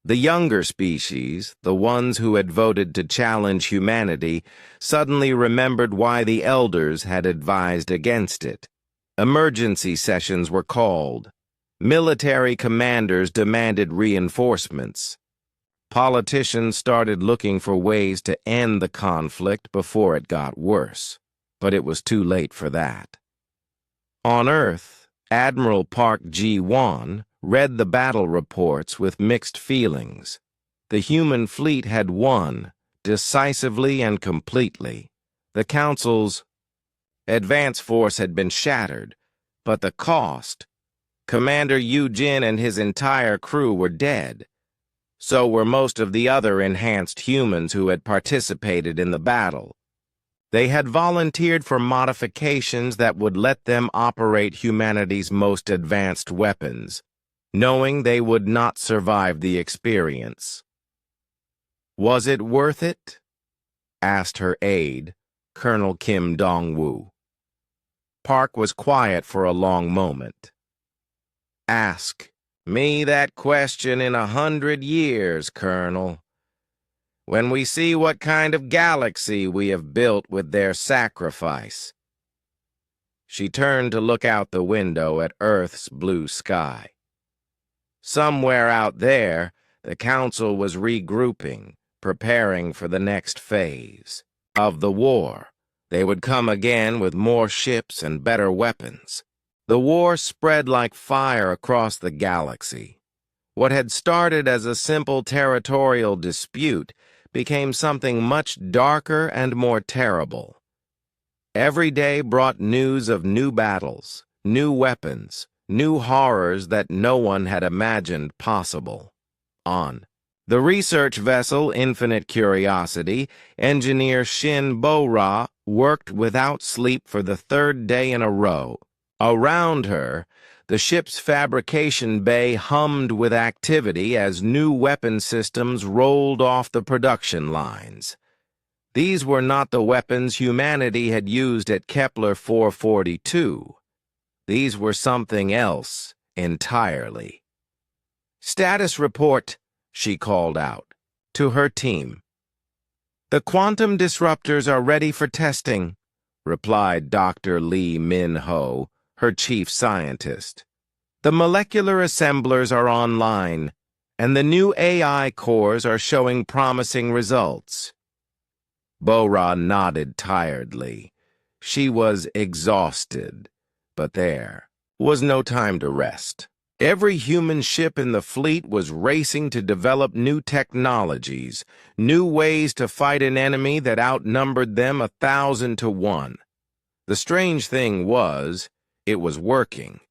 Speaker 1: The younger species, the ones who had voted to challenge humanity, suddenly remembered why the elders had advised against it. Emergency sessions were called. Military commanders demanded reinforcements. Politicians started looking for ways to end the conflict before it got worse, but it was too late for that. On Earth, Admiral Park Ji-won read the battle reports with mixed feelings. The human fleet had won, decisively and completely. The Council's advance force had been shattered, but the cost— Commander Eugene and his entire crew were dead. So were most of the other enhanced humans who had participated in the battle. They had volunteered for modifications that would let them operate humanity's most advanced weapons, knowing they would not survive the experience. "Was it worth it?" asked her aide, Colonel Kim Dong-woo. Park was quiet for a long moment. "Ask me that question in 100 years, Colonel. When we see what kind of galaxy we have built with their sacrifice." She turned to look out the window at Earth's blue sky. Somewhere out there, the Council was regrouping, preparing for the next phase of the war. They would come again with more ships and better weapons. The war spread like fire across the galaxy. What had started as a simple territorial dispute became something much darker and more terrible. Every day brought news of new battles, new weapons, new horrors that no one had imagined possible. On the research vessel Infinite Curiosity, engineer Shin Bo-ra worked without sleep for the 3rd day in a row. Around her, the ship's fabrication bay hummed with activity as new weapon systems rolled off the production lines. These were not the weapons humanity had used at Kepler 442. These were something else entirely. "Status report," she called out to her team. "The quantum disruptors are ready for testing," replied Dr. Lee Min-ho, her chief scientist. "The molecular assemblers are online, and the new AI cores are showing promising results." Bo-ra nodded tiredly. She was exhausted, but there, was no time to rest. Every human ship in the fleet was racing to develop new technologies, new ways to fight an enemy that outnumbered them 1,000 to 1. The strange thing was, it was working.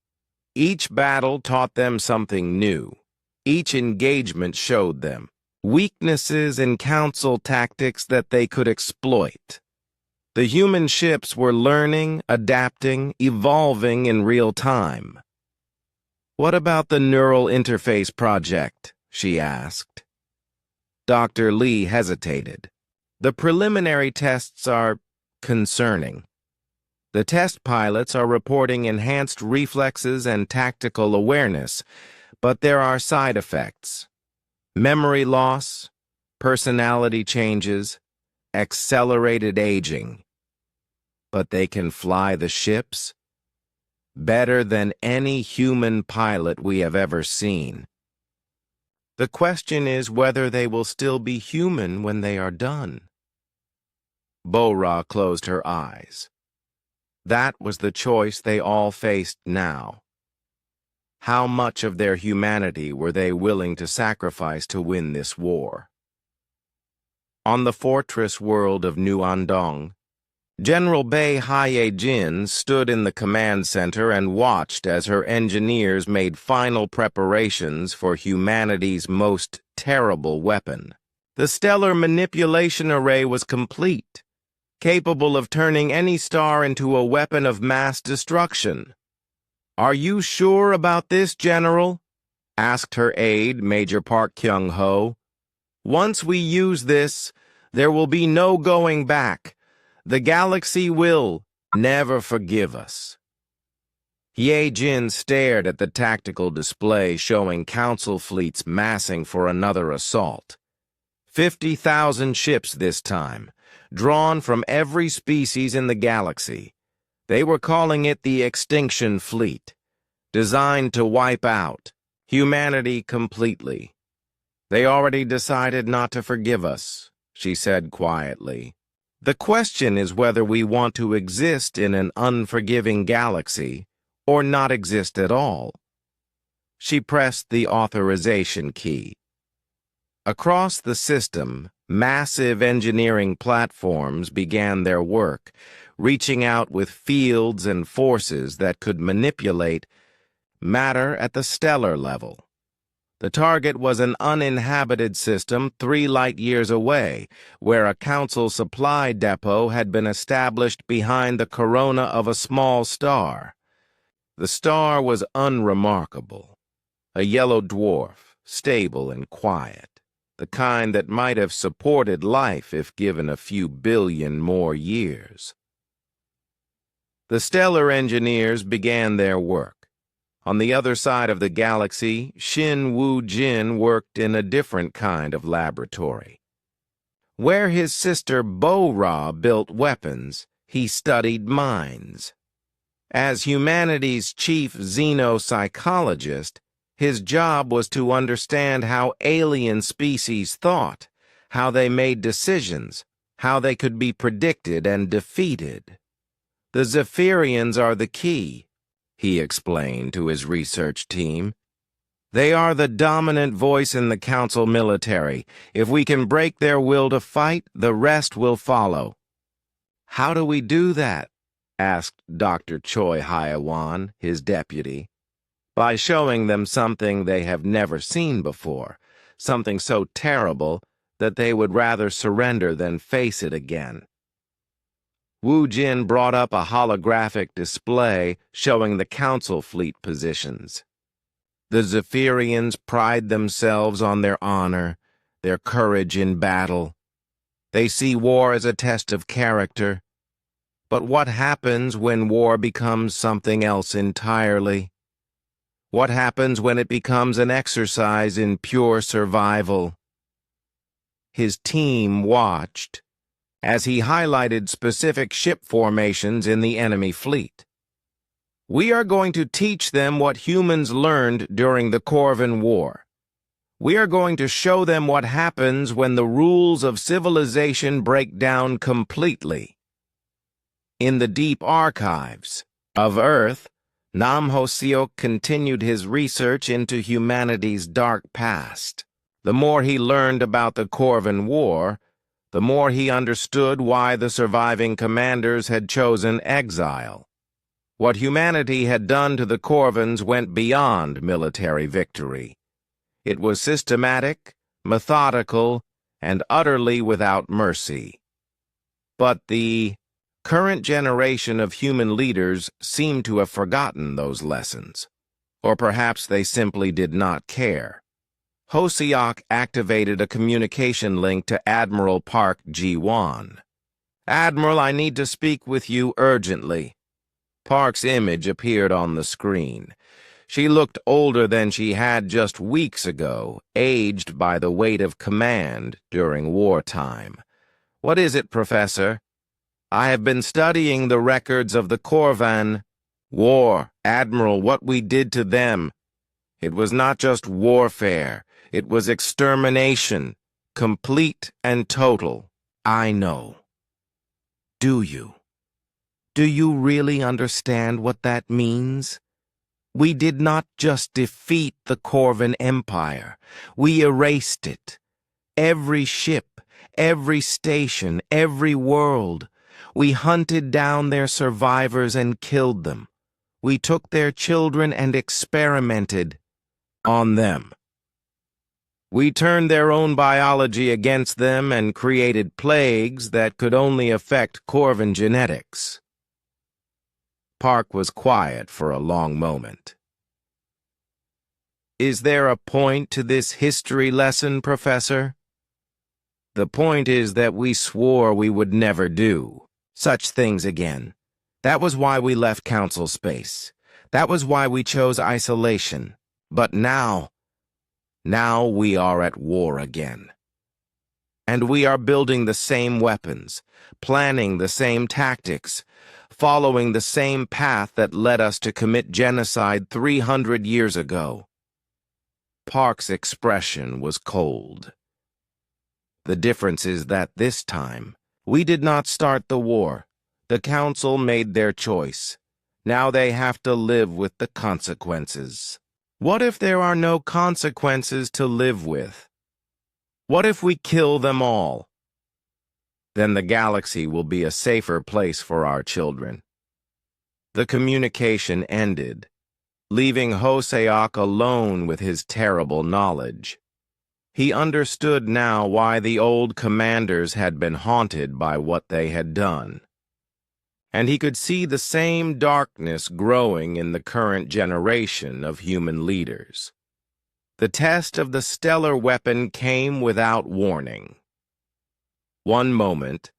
Speaker 1: Each battle taught them something new. Each engagement showed them weaknesses in council tactics that they could exploit. The human ships were learning, adapting, evolving in real time. "What about the Neural Interface Project?" she asked. Dr. Lee hesitated. "The preliminary tests are concerning. The test pilots are reporting enhanced reflexes and tactical awareness, but there are side effects. Memory loss, personality changes, accelerated aging. But they can fly the ships better than any human pilot we have ever seen. The question is whether they will still be human when they are done." Bo-Ra closed her eyes. That was the choice they all faced now. How much of their humanity were they willing to sacrifice to win this war? On the fortress world of New Andong, General Bei Haye-jin stood in the command center and watched as her engineers made final preparations for humanity's most terrible weapon. The stellar manipulation array was complete, capable of turning any star into a weapon of mass destruction. "Are you sure about this, General?" asked her aide, Major Park Kyung-ho. "Once we use this, there will be no going back. The galaxy will never forgive us." Ye-jin stared at the tactical display showing council fleets massing for another assault. 50,000 ships this time, drawn from every species in the galaxy. They were calling it the Extinction Fleet, designed to wipe out humanity completely. "They already decided not to forgive us," she said quietly. "The question is whether we want to exist in an unforgiving galaxy or not exist at all." She pressed the authorization key. Across the system, massive engineering platforms began their work, reaching out with fields and forces that could manipulate matter at the stellar level. The target was an uninhabited system 3 light-years away, where a council supply depot had been established behind the corona of a small star. The star was unremarkable, a yellow dwarf, stable and quiet, the kind that might have supported life if given a few billion more years. The stellar engineers began their work. On the other side of the galaxy, Shin Woo-jin worked in a different kind of laboratory. Where his sister Bo-Ra built weapons, he studied minds. As humanity's chief xenopsychologist, his job was to understand how alien species thought, how they made decisions, how they could be predicted and defeated. "The Zephyrians are the key," he explained to his research team. "They are the dominant voice in the council military. If we can break their will to fight, the rest will follow." "How do we do that?" asked Dr. Choi Hyewan, his deputy. "By showing them something they have never seen before, something so terrible that they would rather surrender than face it again." Wu Jin brought up a holographic display showing the council fleet positions. The Zephyrians pride themselves on their honor, their courage in battle. They see war as a test of character. But what happens when war becomes something else entirely? What happens when it becomes an exercise in pure survival? His team watched as he highlighted specific ship formations in the enemy fleet. "We are going to teach them what humans learned during the Corvan War. We are going to show them what happens when the rules of civilization break down completely. In the deep archives of Earth, Nam-Hosiok continued his research into humanity's dark past. The more he learned about the Corvan War, the more he understood why the surviving commanders had chosen exile. What humanity had done to the Corvans went beyond military victory. It was systematic, methodical, and utterly without mercy. But the current generation of human leaders seemed to have forgotten those lessons. Or perhaps they simply did not care. Hosiok activated a communication link to Admiral Park Ji-won. "Admiral, I need to speak with you urgently." Park's image appeared on the screen. She looked older than she had just weeks ago, aged by the weight of command during wartime. "What is it, Professor?" "I have been studying the records of the Corvan War. Admiral, what we did to them. It was not just warfare. It was extermination, complete and total." "I know." "Do you? Do you really understand what that means? We did not just defeat the Corvan Empire. We erased it. Every ship, every station, every world. We hunted down their survivors and killed them. We took their children and experimented on them. We turned their own biology against them and created plagues that could only affect Corvan genetics." Park was quiet for a long moment. "Is there a point to this history lesson, Professor?" "The point is that we swore we would never do such things again. That was why we left Council space. That was why we chose isolation. But now we are at war again. And we are building the same weapons, planning the same tactics, following the same path that led us to commit genocide 300 years ago." Park's expression was cold. "The difference is that this time, we did not start the war. The Council made their choice. Now they have to live with the consequences." "What if there are no consequences to live with? What if we kill them all?" "Then the galaxy will be a safer place for our children." The communication ended, leaving Hosiok alone with his terrible knowledge. He understood now why the old commanders had been haunted by what they had done. And he could see the same darkness growing in the current generation of human leaders. The test of the stellar weapon came without warning. One moment,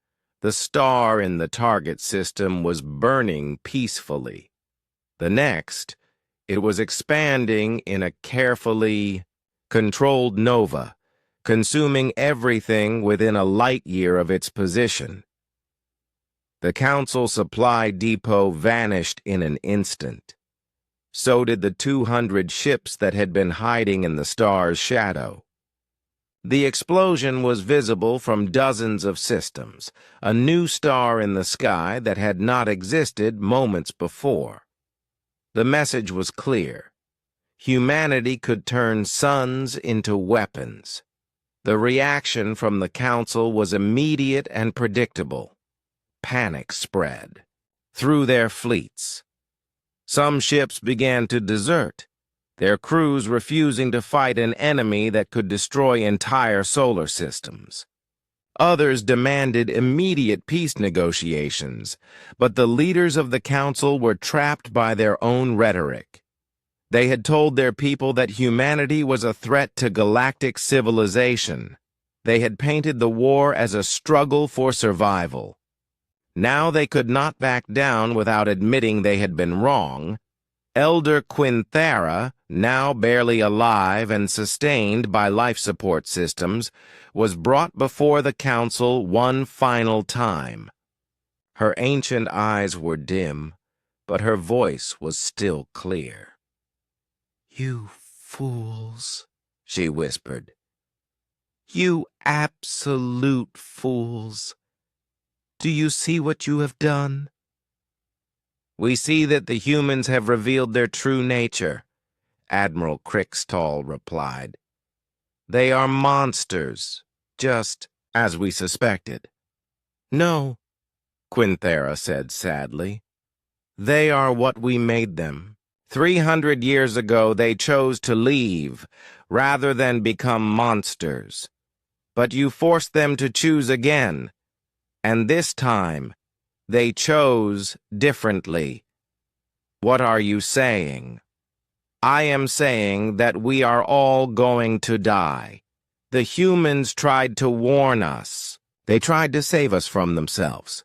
Speaker 1: the star in the target system was burning peacefully. The next, it was expanding in a carefully controlled nova, consuming everything within a light year of its position. The Council supply depot vanished in an instant. So did the 200 ships that had been hiding in the star's shadow. The explosion was visible from dozens of systems, a new star in the sky that had not existed moments before. The message was clear. Humanity could turn suns into weapons. The reaction from the Council was immediate and predictable. Panic spread through their fleets. Some ships began to desert, their crews refusing to fight an enemy that could destroy entire solar systems. Others demanded immediate peace negotiations, but the leaders of the Council were trapped by their own rhetoric. They had told their people that humanity was a threat to galactic civilization. They had painted the war as a struggle for survival. Now they could not back down without admitting they had been wrong. Elder Quinthara, now barely alive and sustained by life support systems, was brought before the Council one final time. Her ancient eyes were dim, but her voice was still clear. "You fools," she whispered. "You absolute fools. Do you see what you have done? We see that the humans have revealed their true nature, Admiral Crickstall replied. They are monsters, just as we suspected. No, Quinthera said sadly. They are what we made them. 300 years ago they chose to leave, rather than become monsters. But you forced them to choose again, and this time they chose differently. What are you saying? I am saying that we are all going to die. The humans tried to warn us. They tried to save us from themselves.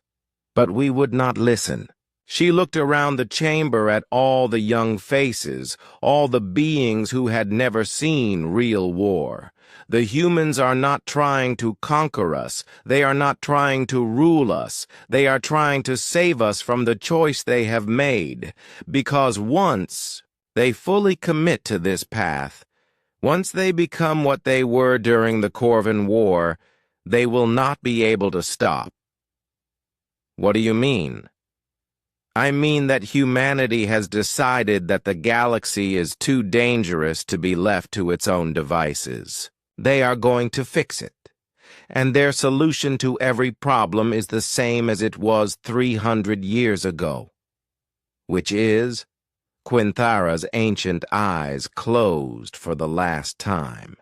Speaker 1: But we would not listen. She looked around the chamber at all the young faces, all the beings who had never seen real war. The humans are not trying to conquer us. They are not trying to rule us. They are trying to save us from the choice they have made. Because once they fully commit to this path, once they become what they were during the Corvan War, they will not be able to stop. What do you mean? I mean that humanity has decided that the galaxy is too dangerous to be left to its own devices. They are going to fix it. And their solution to every problem is the same as it was 300 years ago. Which is, Quinthara's ancient eyes closed for the last time.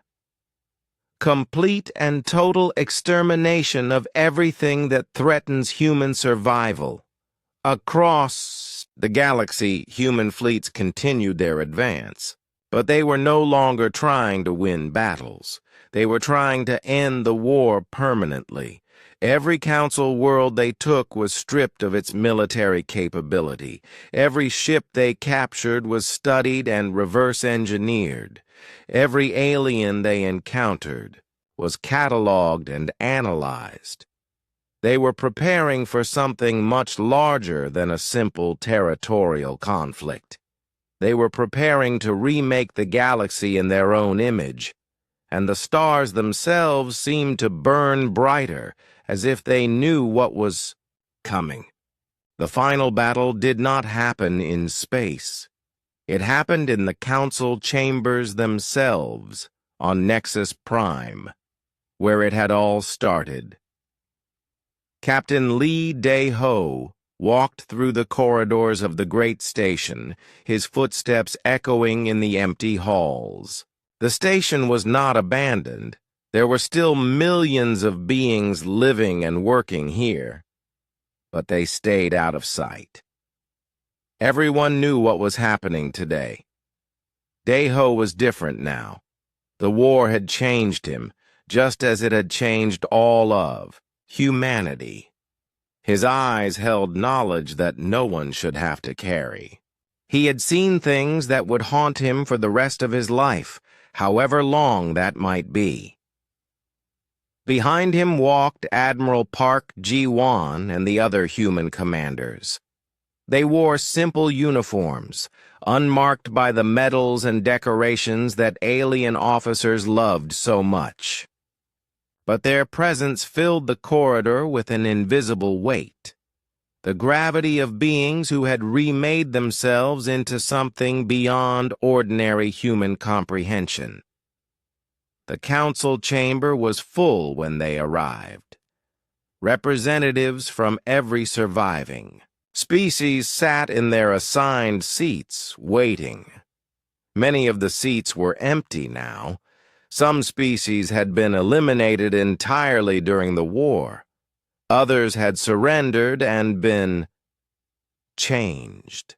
Speaker 1: Complete and total extermination of everything that threatens human survival. Across the galaxy, human fleets continued their advance, but they were no longer trying to win battles. They were trying to end the war permanently. Every council world they took was stripped of its military capability. Every ship they captured was studied and reverse-engineered. Every alien they encountered was cataloged and analyzed. They were preparing for something much larger than a simple territorial conflict. They were preparing to remake the galaxy in their own image, and the stars themselves seemed to burn brighter, as if they knew what was coming. The final battle did not happen in space. It happened in the council chambers themselves, on Nexus Prime, where it had all started. Captain Lee Dae-ho walked through the corridors of the great station, his footsteps echoing in the empty halls. The station was not abandoned. There were still millions of beings living and working here, but they stayed out of sight. Everyone knew what was happening today. Dae-ho was different now. The war had changed him, just as it had changed all of humanity. His eyes held knowledge that no one should have to carry. He had seen things that would haunt him for the rest of his life, however long that might be. Behind him walked Admiral Park Ji-won and the other human commanders. They wore simple uniforms, unmarked by the medals and decorations that alien officers loved so much. But their presence filled the corridor with an invisible weight, the gravity of beings who had remade themselves into something beyond ordinary human comprehension. The council chamber was full when they arrived. Representatives from every surviving species sat in their assigned seats, waiting. Many of the seats were empty now. Some species had been eliminated entirely during the war. Others had surrendered and been changed.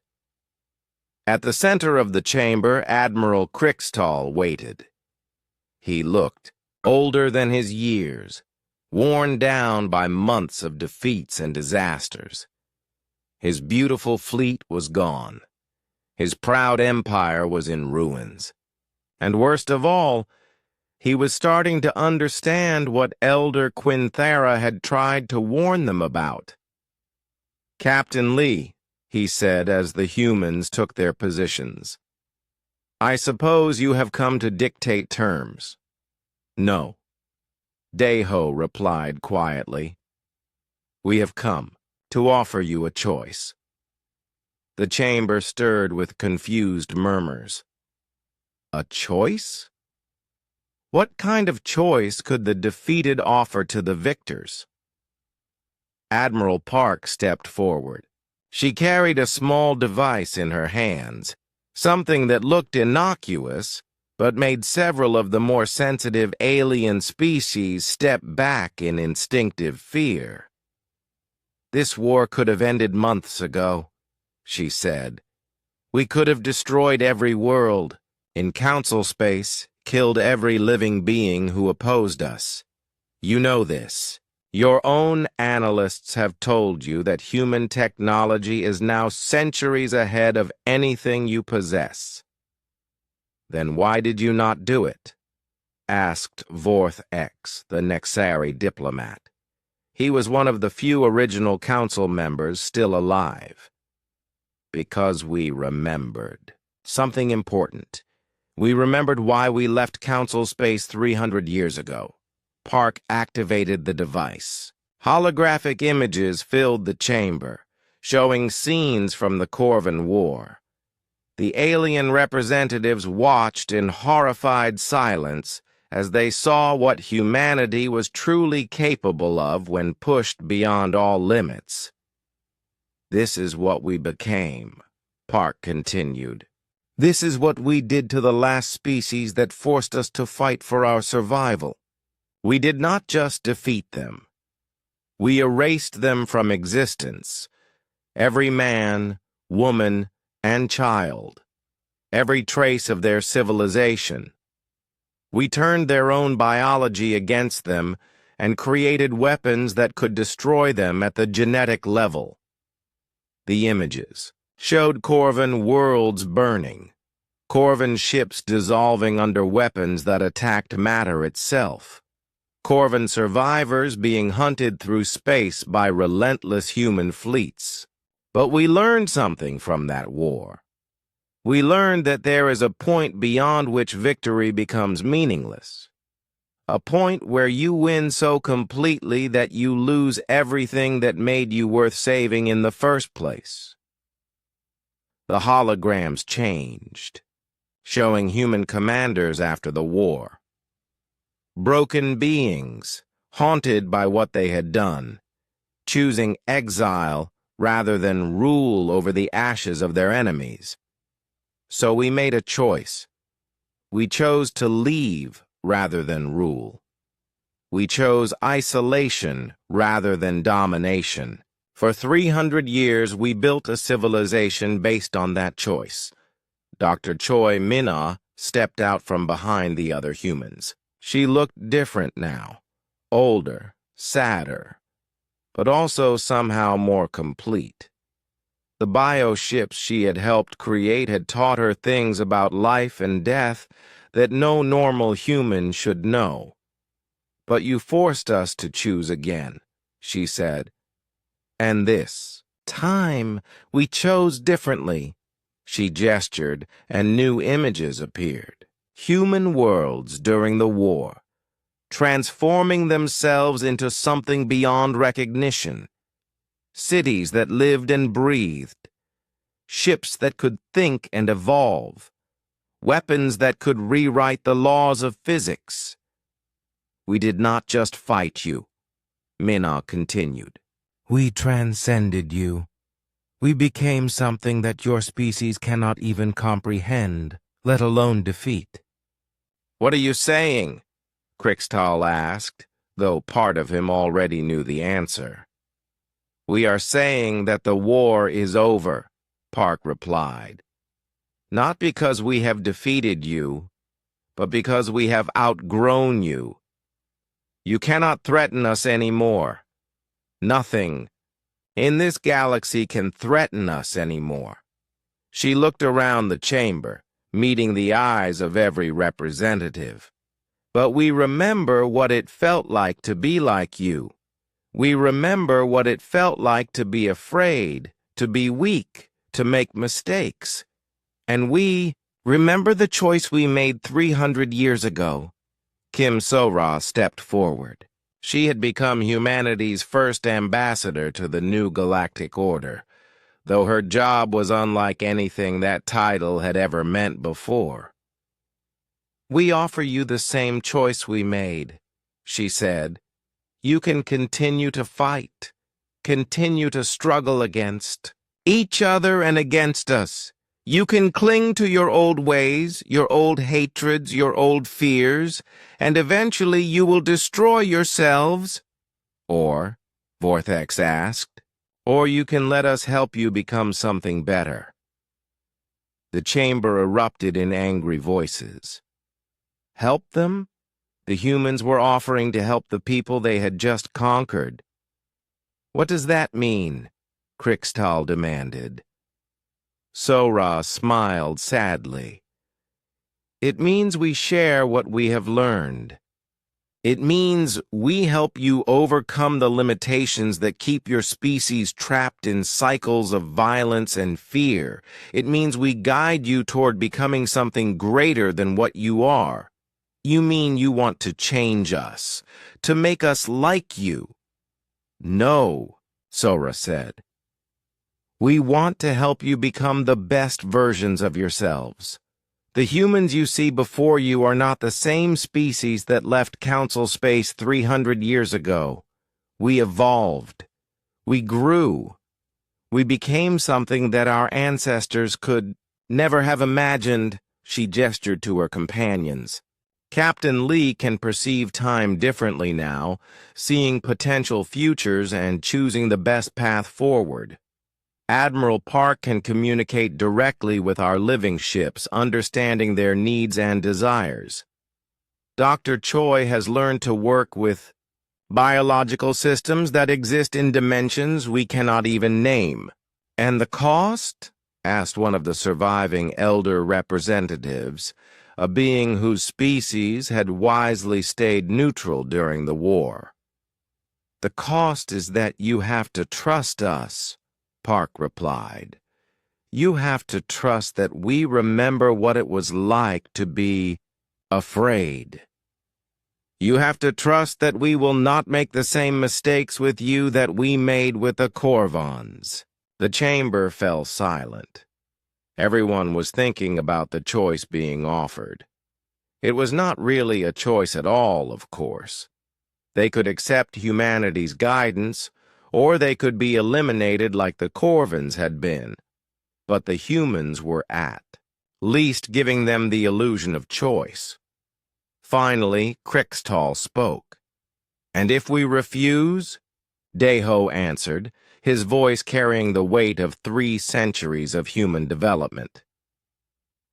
Speaker 1: At the center of the chamber, Admiral Crickstall waited. He looked older than his years, worn down by months of defeats and disasters. His beautiful fleet was gone. His proud empire was in ruins. And worst of all, he was starting to understand what Elder Quinthara had tried to warn them about. "Captain Lee," he said as the humans took their positions, "I suppose you have come to dictate terms." "No," Dae-ho replied quietly. "We have come to offer you a choice." The chamber stirred with confused murmurs. A choice? What kind of choice could the defeated offer to the victors? Admiral Park stepped forward. She carried a small device in her hands, something that looked innocuous, but made several of the more sensitive alien species step back in instinctive fear. This war could have ended months ago, she said. We could have destroyed every world, in council space, killed every living being who opposed us. You know this. Your own analysts have told you that human technology is now centuries ahead of anything you possess. Then why did you not do it? Asked Vorth X, the Nexari diplomat. He was one of the few original council members still alive. Because we remembered. Something important. We remembered why we left council space 300 years ago. Park activated the device. Holographic images filled the chamber, showing scenes from the Corvan War. The alien representatives watched in horrified silence as they saw what humanity was truly capable of when pushed beyond all limits. This is what we became, Park continued. This is what we did to the last species that forced us to fight for our survival. We did not just defeat them. We erased them from existence. Every man, woman, and child. Every trace of their civilization. We turned their own biology against them and created weapons that could destroy them at the genetic level. The images showed Corvan worlds burning, Corvan ships dissolving under weapons that attacked matter itself. Corvan survivors being hunted through space by relentless human fleets. But we learned something from that war. We learned that there is a point beyond which victory becomes meaningless. A point where you win so completely that you lose everything that made you worth saving in the first place. The holograms changed, showing human commanders after the war. Broken beings, haunted by what they had done, choosing exile rather than rule over the ashes of their enemies. So we made a choice. We chose to leave rather than rule. We chose isolation rather than domination. For 300 years, we built a civilization based on that choice. Dr. Choi Minna stepped out from behind the other humans. She looked different now, older, sadder, but also somehow more complete. The bioships she had helped create had taught her things about life and death that no normal human should know. But you forced us to choose again, she said. And this time we chose differently. She gestured, and new images appeared. Human worlds during the war, transforming themselves into something beyond recognition. Cities that lived and breathed. Ships that could think and evolve. Weapons that could rewrite the laws of physics. We did not just fight you, Minna continued. We transcended you. We became something that your species cannot even comprehend, let alone defeat. What are you saying? Krixtal asked, though part of him already knew the answer. We are saying that the war is over, Park replied. Not because we have defeated you, but because we have outgrown you. You cannot threaten us anymore. Nothing in this galaxy can threaten us anymore. She looked around the chamber, meeting the eyes of every representative. But we remember what it felt like to be like you. We remember what it felt like to be afraid, to be weak, to make mistakes. And we remember the choice we made 300 years ago. Kim Sora stepped forward. She had become humanity's first ambassador to the new galactic order, though her job was unlike anything that title had ever meant before. "We offer you the same choice we made," she said. "You can continue to fight, continue to struggle against each other and against us. You can cling to your old ways, your old hatreds, your old fears, and eventually you will destroy yourselves." "Or," Vortex asked, "or you can let us help you become something better." The chamber erupted in angry voices. Help them? The humans were offering to help the people they had just conquered. "What does that mean?" Krixtal demanded. Sora smiled sadly. "It means we share what we have learned. It means we help you overcome the limitations that keep your species trapped in cycles of violence and fear. It means we guide you toward becoming something greater than what you are. You mean you want to change us, to make us like you?" "No," Sora said. "We want to help you become the best versions of yourselves. The humans you see before you are not the same species that left Council Space 300 years ago. We evolved. We grew. We became something that our ancestors could never have imagined." She gestured to her companions. "Captain Lee can perceive time differently now, seeing potential futures and choosing the best path forward. Admiral Park can communicate directly with our living ships, understanding their needs and desires. Dr. Choi has learned to work with biological systems that exist in dimensions we cannot even name." "And the cost?" asked one of the surviving elder representatives, a being whose species had wisely stayed neutral during the war. "The cost is that you have to trust us," Park replied. "You have to trust that we remember what it was like to be afraid. You have to trust that we will not make the same mistakes with you that we made with the Corvons." The chamber fell silent. Everyone was thinking about the choice being offered. It was not really a choice at all, of course. They could accept humanity's guidance, or they could be eliminated like the Corvins had been. But the humans were at least giving them the illusion of choice. Finally, Krixtal spoke. "And if we refuse?" Deho answered, his voice carrying the weight of 3 centuries of human development.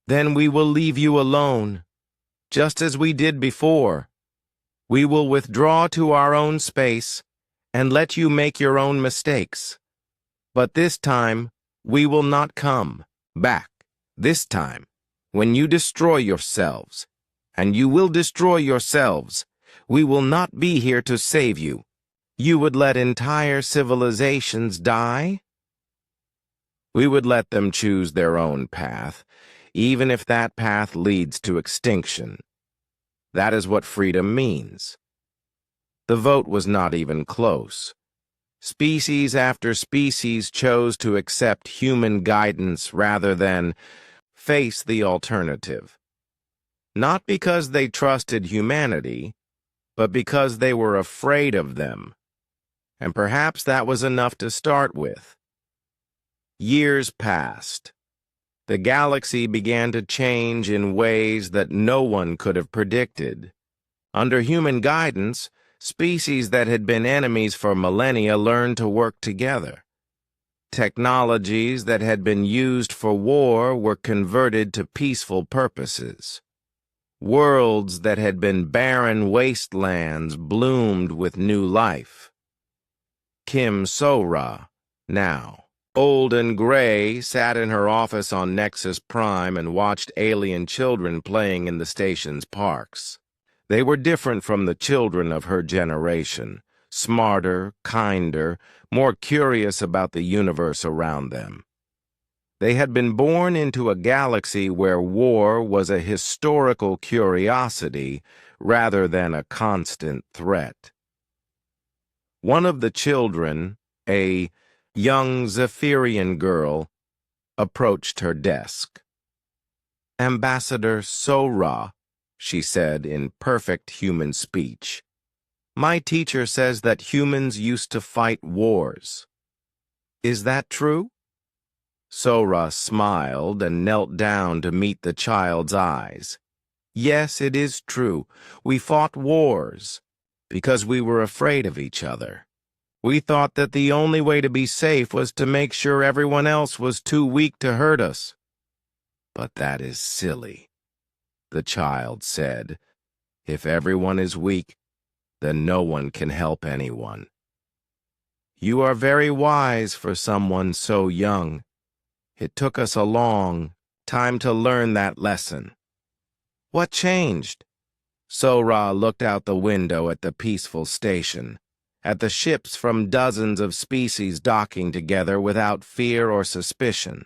Speaker 1: "Then we will leave you alone, just as we did before. We will withdraw to our own space and let you make your own mistakes. But this time, we will not come back. This time, when you destroy yourselves, and you will destroy yourselves, we will not be here to save you. You would let entire civilizations die? We would let them choose their own path, even if that path leads to extinction. That is what freedom means." The vote was not even close. Species after species chose to accept human guidance rather than face the alternative. Not because they trusted humanity, but because they were afraid of them. And perhaps that was enough to start with. Years passed. The galaxy began to change in ways that no one could have predicted. Under human guidance, species that had been enemies for millennia learned to work together. Technologies that had been used for war were converted to peaceful purposes. Worlds that had been barren wastelands bloomed with new life. Kim Sora, now old and gray, sat in her office on Nexus Prime and watched alien children playing in the station's parks. They were different from the children of her generation, smarter, kinder, more curious about the universe around them. They had been born into a galaxy where war was a historical curiosity rather than a constant threat. One of the children, a young Zephyrian girl approached her desk. "Ambassador Sora," she said in perfect human speech, "my teacher says that humans used to fight wars. Is that true?" Sora smiled and knelt down to meet the child's eyes. "Yes, it is true. We fought wars because we were afraid of each other. We thought that the only way to be safe was to make sure everyone else was too weak to hurt us." "But that is silly," the child said. "If everyone is weak, then no one can help anyone." "You are very wise for someone so young. It took us a long time to learn that lesson." "What changed?" Sora looked out the window at the peaceful station, at the ships from dozens of species docking together without fear or suspicion.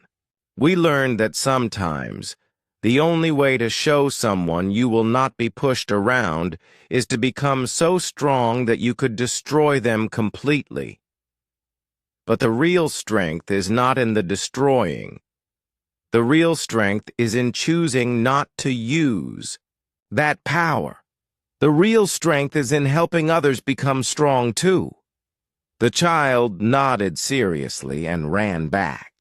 Speaker 1: "We learned that sometimes the only way to show someone you will not be pushed around is to become so strong that you could destroy them completely. But the real strength is not in the destroying. The real strength is in choosing not to use that power. The real strength is in helping others become strong too." The child nodded seriously and ran back.